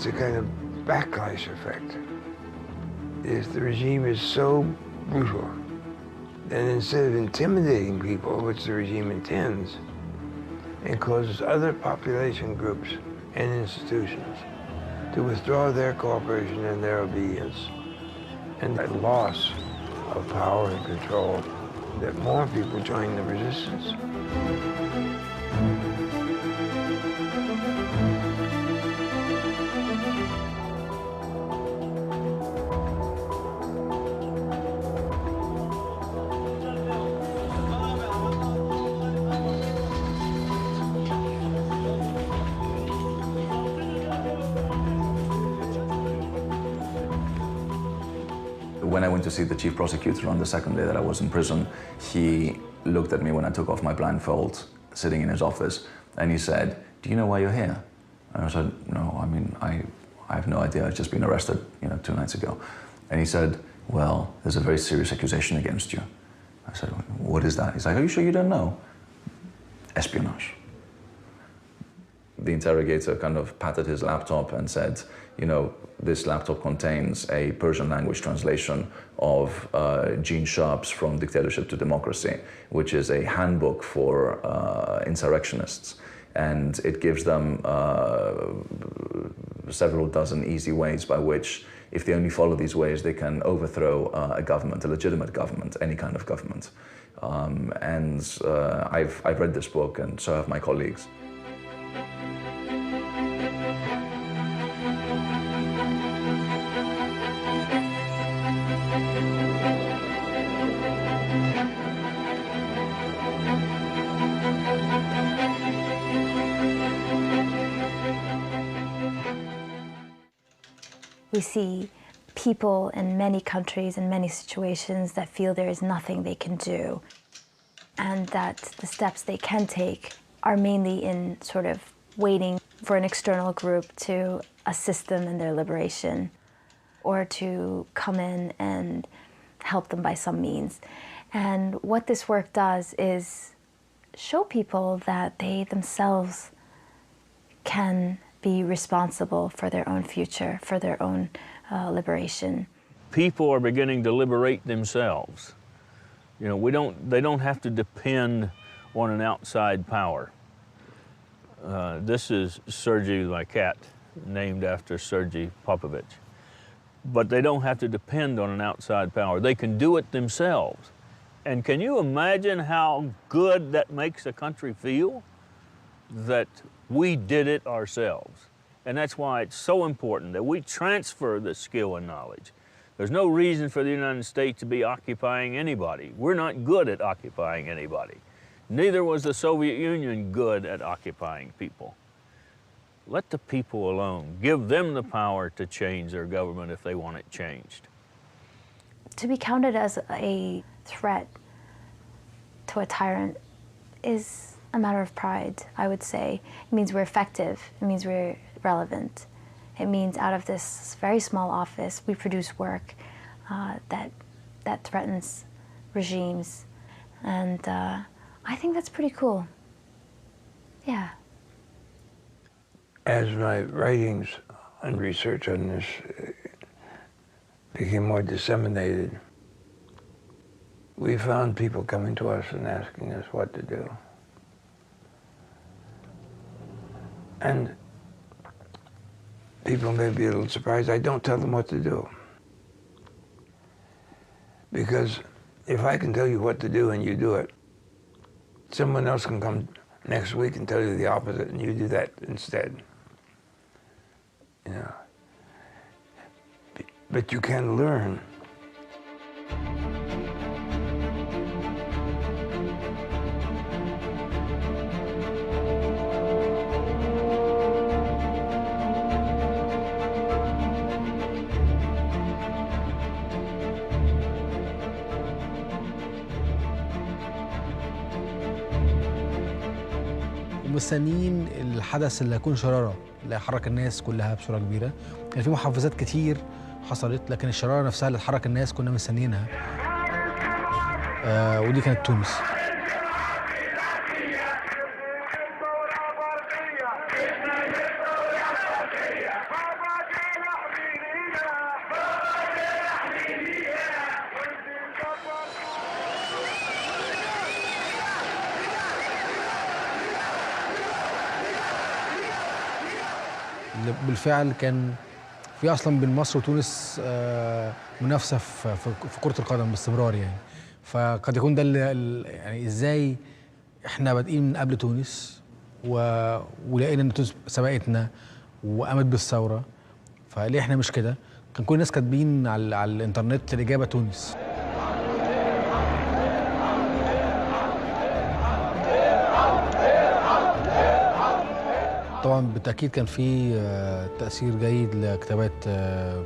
a kind of backlash effect. If the regime is so brutal, then instead of intimidating people, which the regime intends, it causes other population groups and institutions to withdraw their cooperation and their obedience, and that loss of power and control, that more people join the resistance. When I went to see the chief prosecutor on the second day that I was in prison, he looked at me when I took off my blindfold, sitting in his office, and he said, "Do you know why you're here?" And I said, "No, I mean, I have no idea. I've just been arrested, 2 nights ago." And he said, "Well, there's a very serious accusation against you." I said, "What is that?" He's like, "Are you sure you don't know?" Espionage. The interrogator kind of patted his laptop and said, "This laptop contains a Persian language translation of Gene Sharp's From Dictatorship to Democracy, which is a handbook for insurrectionists. And it gives them several dozen easy ways by which, if they only follow these ways, they can overthrow a government, a legitimate government, any kind of government." I've read this book, and so have my colleagues. We see people in many countries and many situations that feel there is nothing they can do, and that the steps they can take are mainly in sort of waiting for an external group to assist them in their liberation or to come in and help them by some means. And what this work does is show people that they themselves can be responsible for their own future, for their own liberation. People are beginning to liberate themselves. They don't have to depend on an outside power. This is Sergei, my cat, named after Sergei Popovich. But they don't have to depend on an outside power. They can do it themselves. And can you imagine how good that makes a country feel? That we did it ourselves. And that's why it's so important that we transfer the skill and knowledge. There's no reason for the United States to be occupying anybody. We're not good at occupying anybody. Neither was the Soviet Union good at occupying people. Let the people alone. Give them the power to change their government if they want it changed. To be counted as a threat to a tyrant is a matter of pride, I would say. It means we're effective. It means we're relevant. It means out of this very small office, we produce work that threatens regimes. And I think that's pretty cool. Yeah. As my writings and research on this became more disseminated, we found people coming to us and asking us what to do. And people may be a little surprised. I don't tell them what to do. Because if I can tell you what to do and you do it, someone else can come next week and tell you the opposite and you do that instead. But you can learn. مستنيين الحدث اللي هيكون شرارة، اللي هيحرك الناس كلها بصورة كبيرة. كان في محافظات كتير حصلت، لكن الشرارة نفسها اللي تحرك الناس كنا مستنيينها. ودي كانت تونس. بالفعل كان في اصلا بين مصر وتونس منافسه في كره القدم باستمرار يعني. فقد يكون ده يعني ازاي احنا بادئين من قبل تونس ولقينا ان تونس سبقتنا وقامت بالثوره، فليه احنا مش كده؟ كان كل الناس كاتبين على الانترنت الاجابه تونس. طبعا بالتاكيد كان في تاثير جيد لكتابات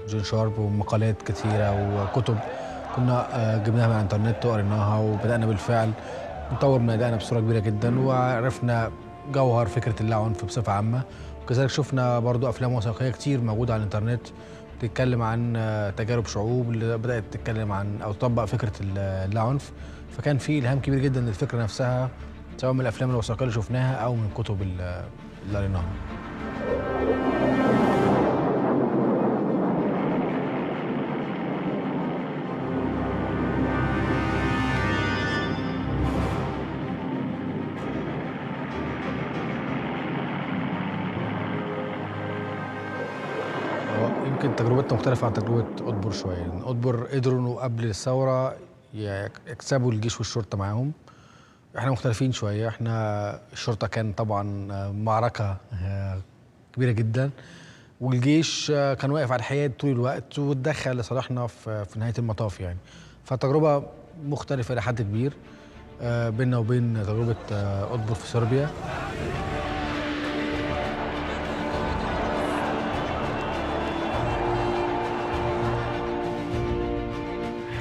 جون شارب ومقالات كثيره وكتب كنا جبناها من الانترنت وقريناها، وبدانا بالفعل نطور من ادائنا بصوره كبيره جدا، وعرفنا جوهر فكره اللاعنف بصفه عامه. وكذلك شفنا برضو افلام وثائقيه كتير موجوده على الانترنت بتتكلم عن تجارب شعوب اللي بدات تتكلم عن او تطبق فكره اللاعنف. فكان في الهام كبير جدا للفكره نفسها، سواء من الافلام الوثائقيه اللي شفناها او من الكتب اللي قريناها. يمكن تجربتنا مختلفة عن تجربة أطبر شوية، يعني أطبر قدروا إنه قبل الثورة يكسبوا الجيش والشرطة معاهم. احنا مختلفين شوية، احنا الشرطة كان طبعا معركة كبيرة جدا، والجيش كان واقف على الحياد طول الوقت واتدخل لصالحنا في نهاية المطاف يعني. فالتجربة مختلفة إلى حد كبير بيننا وبين تجربة أطبر في صربيا.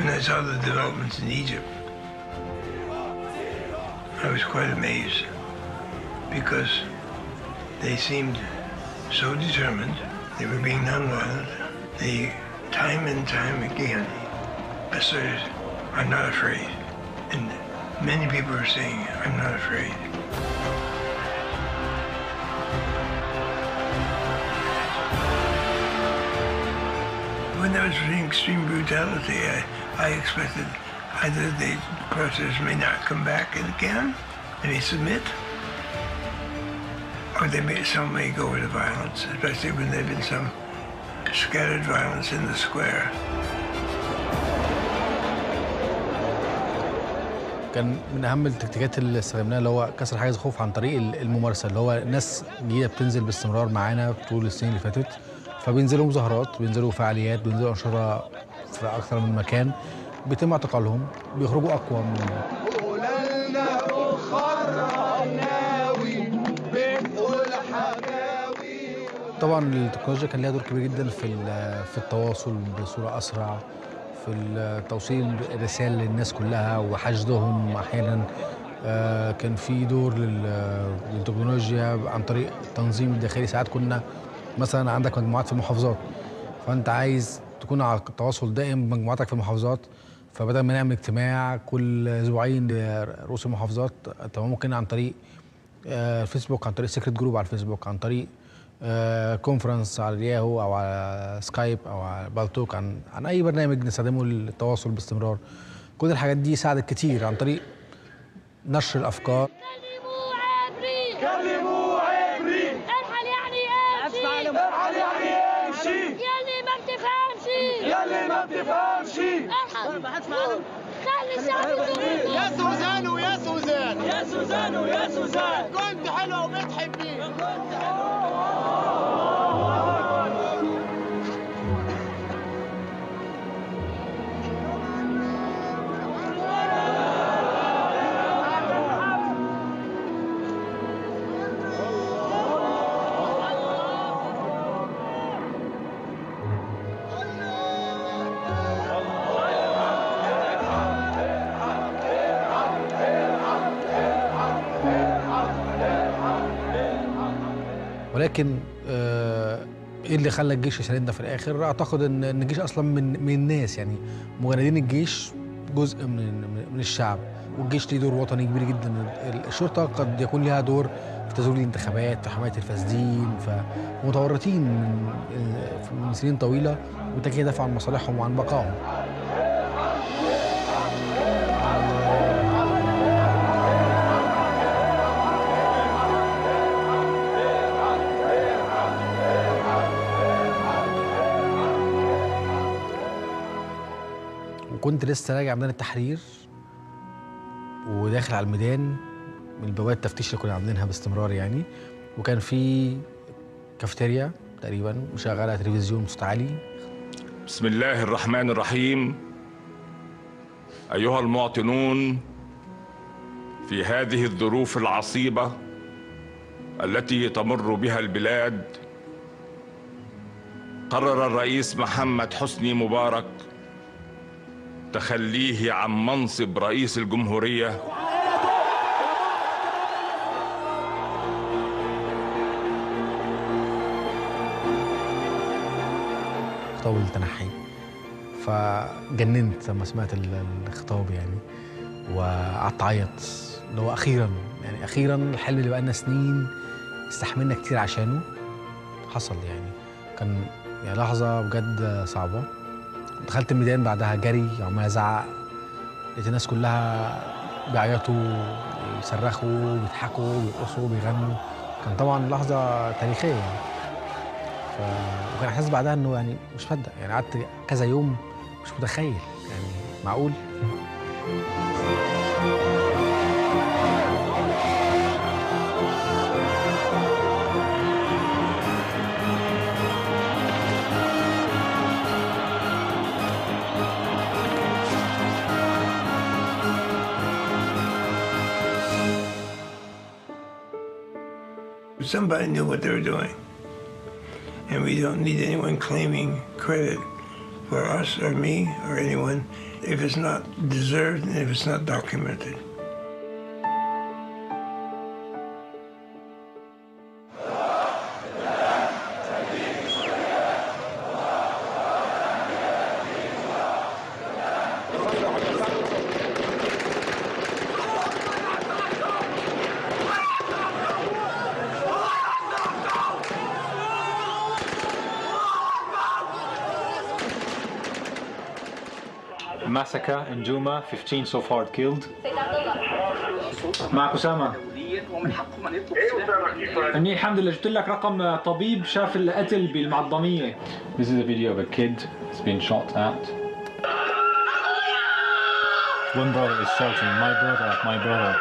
When I saw the developments in Egypt, I was quite amazed because they seemed so determined. They were being nonviolent. They, time and time again, asserted, I'm not afraid. And many people are saying, I'm not afraid. When there was extreme brutality, I expected either the protesters may not come back again, they may submit, or some may go into violence, especially when there had been some scattered violence in the square. كان من اهم التكتيكات اللي استخدمناها اللي هو كسر حاجز الخوف عن طريق الممارسه، اللي هو ناس جديده بتنزل باستمرار معانا طول السنين اللي فاتت، فبينزلوا مظاهرات، بينزلوا فعاليات، بينزلوا انشطه في اكثر من مكان، بيتم اعتقالهم، بيخرجوا اقوى من طبعا التكنولوجيا كان ليها دور كبير جدا في التواصل بصوره اسرع، في توصيل الرسائل للناس كلها وحشدهم احيانا. كان في دور للتكنولوجيا عن طريق التنظيم الداخلي. ساعات كنا مثلا عندك مجموعات في المحافظات، فانت عايز تكون على تواصل دائم بمجموعاتك في المحافظات، فبدل ما نعمل اجتماع كل اسبوعين لرؤوس المحافظات، طب ممكن عن طريق الفيسبوك، عن طريق سيكريت جروب على الفيسبوك، عن طريق كونفرنس على الياهو او على سكايب او على بالتوك، عن اي برنامج نستخدمه للتواصل باستمرار. كل الحاجات دي ساعدت كتير عن طريق نشر الافكار. كلموا عبري، ارحل يعني امشي، ارحل يعني امشي، يلي ما بتفهمش، يلي ما بتفهمش، ارحل. ما حدش معانا، خلي الشعب يقول يا سوزان ويا سوزان، يا سوزان ويا سوزان، كنت حلوه وبتحبيه، كنت حلوه. ولكن ايه اللي خلى الجيش يساندنا في الاخر؟ اعتقد ان الجيش اصلا من الناس، يعني مجندين الجيش جزء من الشعب، والجيش ليه دور وطني كبير جدا. الشرطه قد يكون لها دور في تزوير الانتخابات، في حمايه الفاسدين، فمتورطين من سنين طويله، وبالتالي يدافعوا عن مصالحهم وعن بقائهم. وكنت لسه راجع ميدان التحرير وداخل على الميدان من بوابات التفتيش اللي كنا عاملينها باستمرار يعني، وكان في كافيتيريا تقريبا وشغاله تلفزيون بصوت عالي. بسم الله الرحمن الرحيم. أيها المواطنون، في هذه الظروف العصيبة التي تمر بها البلاد، قرر الرئيس محمد حسني مبارك تخليه عن منصب رئيس الجمهورية خطاب التنحي. فجننت لما سمعت الخطاب يعني، وقعدت اعيط اللي هو اخيرا يعني اخيرا الحلم اللي بقالنا سنين استحملنا كتير عشانه حصل يعني. كان يعني لحظه بجد صعبه. دخلت الميدان بعدها جري وعمال ازعق، لقيت الناس كلها بيعيطوا يصرخوا بيضحكوا بيرقصوا بيغنوا. كان طبعا لحظه تاريخيه يعني. وكان حاسس بعدها انه يعني مش مصدق يعني، قعدت كذا يوم مش متخيل يعني معقول. Somebody knew what they were doing. And we don't need anyone claiming credit for us or me or anyone if it's not deserved and if it's not documented. Massacre in Juma, 15 so far killed. معك أسامة. أني الحمد لله جبت لك رقم طبيب شاف القتل بالمعظمية. This is a video of a kid that's been shot at. One brother is shouting, my brother, my brother.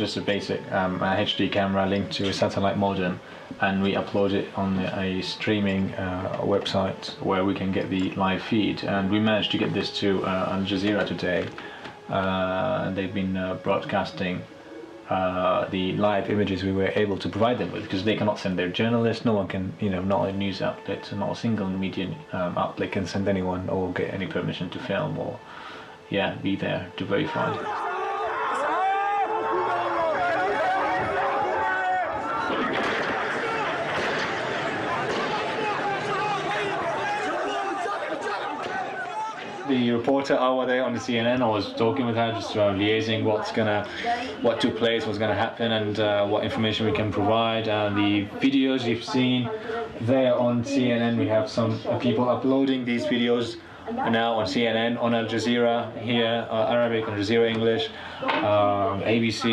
Just a basic HD camera linked to a satellite modem, and we upload it on a streaming website where we can get the live feed. And we managed to get this to Al Jazeera today. They've been broadcasting the live images we were able to provide them with, because they cannot send their journalists. No one can, not a news outlet, not a single media outlet can send anyone or get any permission to film or, be there to verify. The reporter over there on the CNN, I was talking with her, just liaising what took place, what's going to happen, and what information we can provide. The videos you've seen there on CNN, we have some people uploading these videos now on CNN, on Al Jazeera here, Arabic, Al Jazeera English, ABC,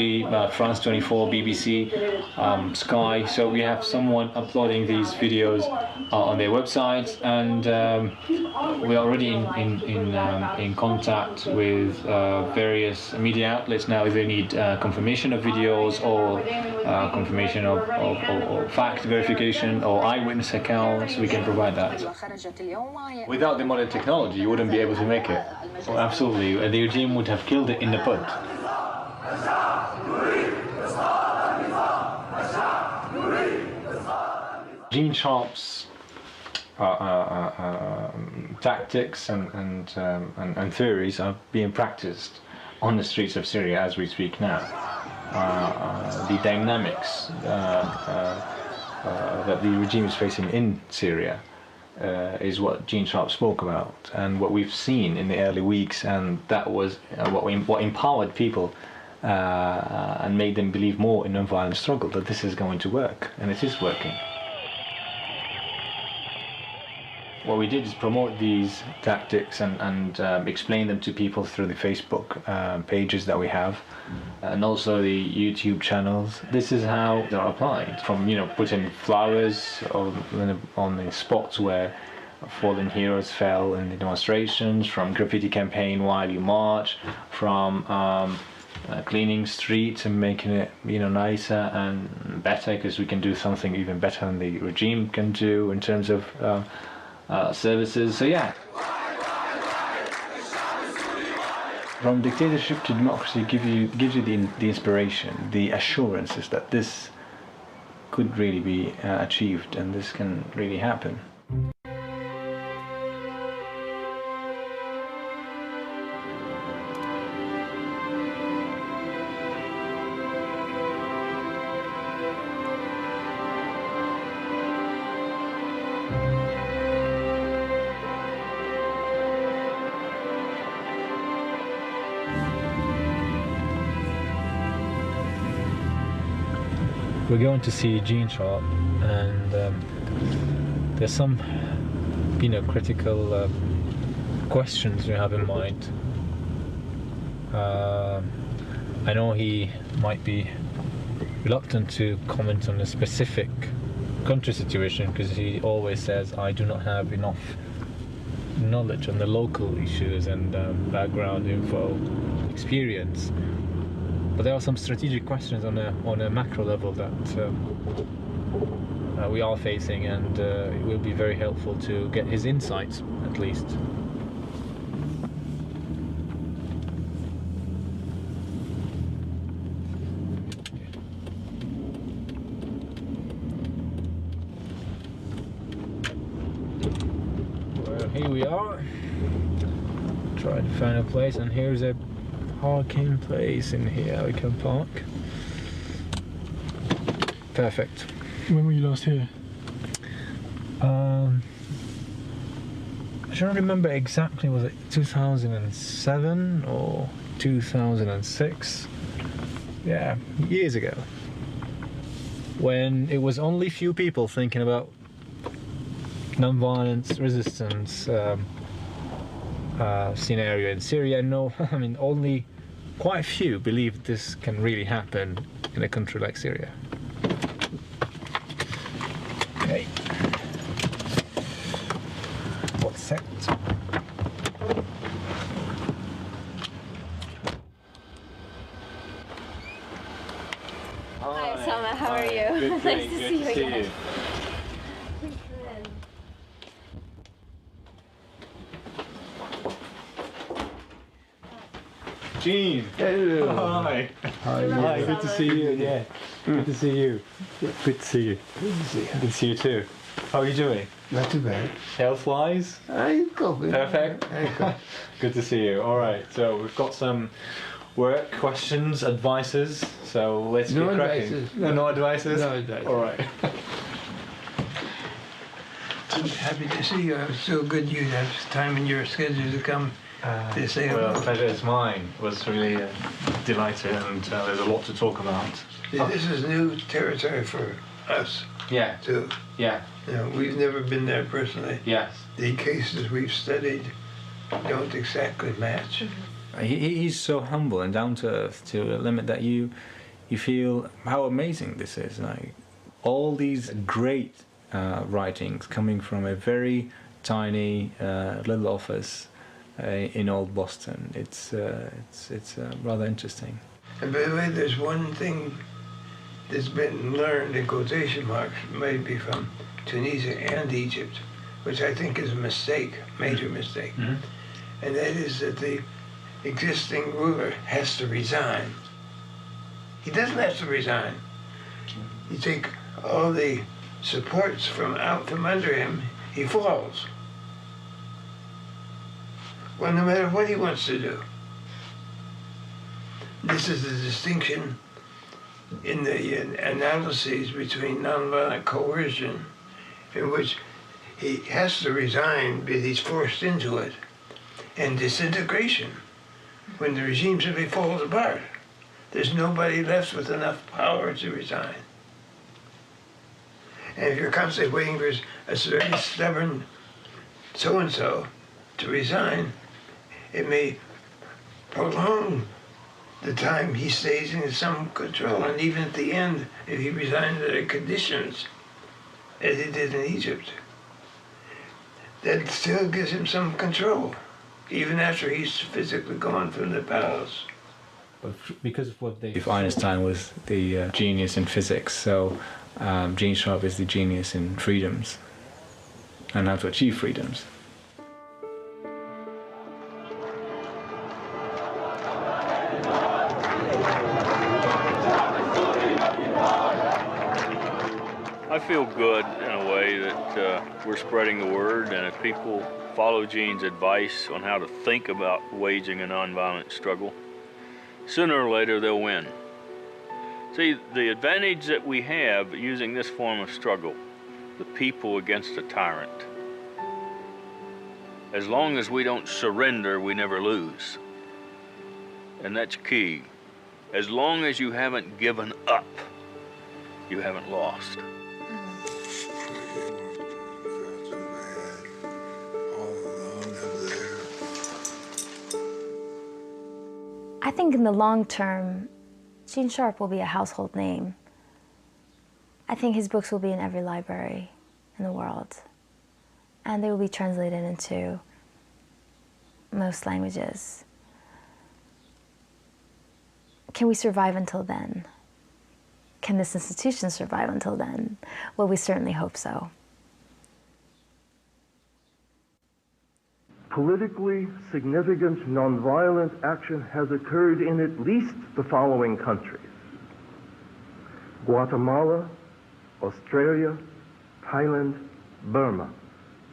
France 24, BBC, Sky. So we have someone uploading these videos on their websites, and we're already in contact with various media outlets now. If they need confirmation of videos or confirmation of fact verification or eyewitness accounts, we can provide that. Without the modern technology, you wouldn't be able to make it. Oh, absolutely, the regime would have killed it in the bud. Gene Sharp's tactics and theories are being practiced on the streets of Syria as we speak now. The dynamics that the regime is facing in Syria is what Gene Sharp spoke about, and what we've seen in the early weeks, and that was what empowered people and made them believe more in non-violent struggle, that this is going to work, and it is working. what we did is promote these tactics and explain them to people through the Facebook pages that we have, and also the YouTube channels. This is how they're applied, from putting flowers on the spots where fallen heroes fell in the demonstrations, from graffiti campaign while you march, from cleaning streets and making it nicer and better, because we can do something even better than the regime can do in terms of services. So yeah, from dictatorship to democracy gives you the inspiration, the assurances that this could really be achieved and this can really happen. We're going to see Gene Sharp, and there's some critical questions we have in mind. I know he might be reluctant to comment on a specific country situation, because he always says, I do not have enough knowledge on the local issues and background info experience. But there are some strategic questions on a macro level that we are facing, and it will be very helpful to get his insights, at least. Well, here we are. Try to find a place, and here's a parking place in here we can park. Perfect. When were you last here? I don't remember exactly, was it 2007 or 2006? Yeah, years ago. When it was only few people thinking about non-violence, resistance scenario in Syria. No, I mean, only quite few believe this can really happen in a country like Syria. Okay. What's set? Hi, Sama, how are you? Good, Nice to see you again. Gene! Hello! Hi! Hi, good to see you again. Good to see you. Good to see you. Good to see you. Good to see you too. How are you doing? Not too bad. Health-wise? I go. Perfect? Good to see you. Alright, so we've got some work questions, advices, so let's get cracking. Advices. No advices? No advices. Alright. I'm happy to see you. It's so good you have time in your schedule to come to say Well, hello. pleasure is mine. Was really delighted, and there's a lot to talk about. This is new territory for us. Yeah. Too. Yeah. You know, we've never been there personally. Yes. The cases we've studied don't exactly match. He's so humble and down to earth to a limit that you feel how amazing this is. Like all these great writings coming from a very tiny little office in old Boston. It's rather interesting. And by the way, there's one thing that's been learned in quotation marks, maybe from Tunisia and Egypt, which I think is a mistake, major mistake. Mm-hmm. And that is that the existing ruler has to resign. He doesn't have to resign. You take all the supports from out from under him, he falls. Well, no matter what he wants to do. This is the distinction in the analyses between nonviolent coercion, in which he has to resign because he's forced into it, and disintegration, when the regime simply falls apart. There's nobody left with enough power to resign. And if you're constantly waiting for a very stubborn so-and-so to resign, it may prolong the time he stays in some control. And even at the end, if he resigns under conditions, as he did in Egypt, that still gives him some control, even after he's physically gone from the palace. But because of what if Einstein was the genius in physics, so Gene Sharp is the genius in freedoms and how to achieve freedoms. I feel good in a way that we're spreading the word, and if people follow Gene's advice on how to think about waging a nonviolent struggle, sooner or later they'll win. See, the advantage that we have using this form of struggle, the people against a tyrant, as long as we don't surrender, we never lose. And that's key. As long as you haven't given up, you haven't lost. I think in the long term, Gene Sharp will be a household name. I think his books will be in every library in the world, and they will be translated into most languages. Can we survive until then? Can this institution survive until then? Well, we certainly hope so. Politically significant nonviolent action has occurred in at least the following countries: Guatemala, Australia, Thailand, Burma,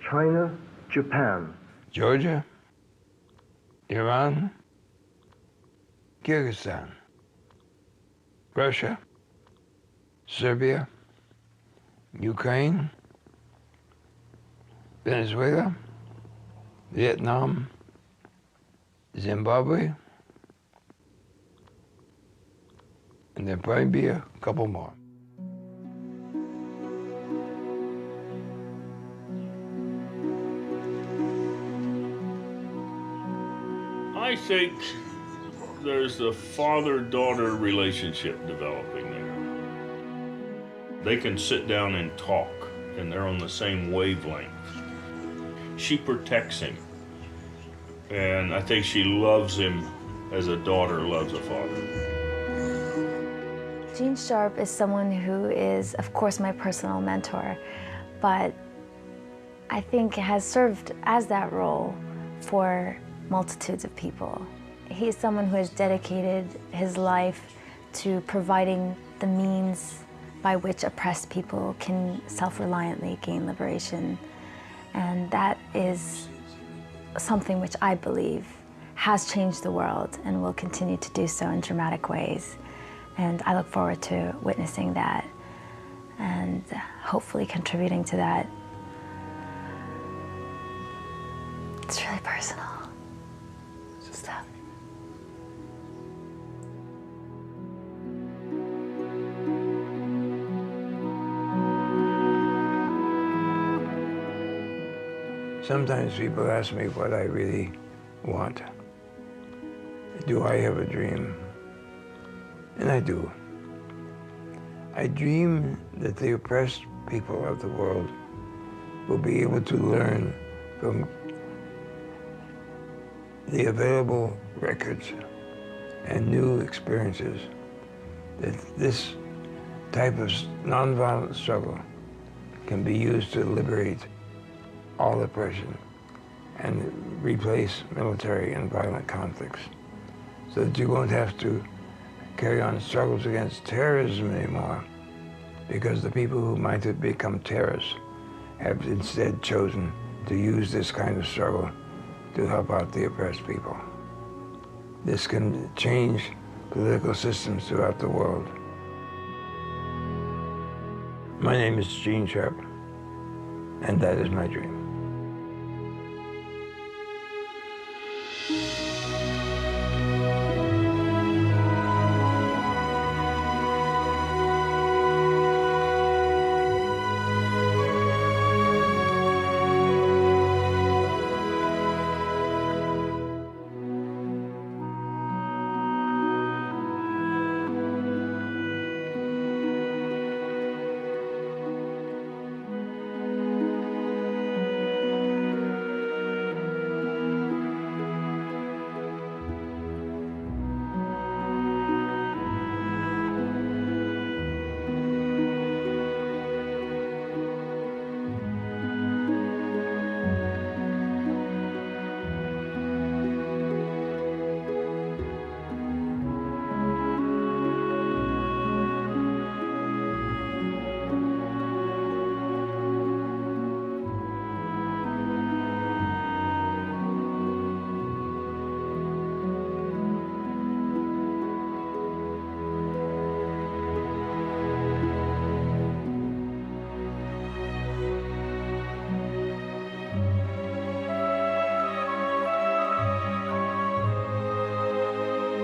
China, Japan, Georgia, Iran, Kyrgyzstan, Russia, Serbia, Ukraine, Venezuela, Vietnam, Zimbabwe, and there'll probably be a couple more. I think there's a father-daughter relationship developing there. They can sit down and talk, and they're on the same wavelength. She protects him, and I think she loves him as a daughter loves a father. Gene Sharp is someone who is, of course, my personal mentor, but I think has served as that role for multitudes of people. He is someone who has dedicated his life to providing the means by which oppressed people can self-reliantly gain liberation. And that is something which I believe has changed the world and will continue to do so in dramatic ways. And I look forward to witnessing that and hopefully contributing to that. It's really personal stuff. Sometimes people ask me what I really want. Do I have a dream? And I do. I dream that the oppressed people of the world will be able to learn from the available records and new experiences that this type of nonviolent struggle can be used to liberate all oppression and replace military and violent conflicts, so that you won't have to carry on struggles against terrorism anymore, because the people who might have become terrorists have instead chosen to use this kind of struggle to help out the oppressed people. This can change political systems throughout the world. My name is Gene Sharp, and that is my dream.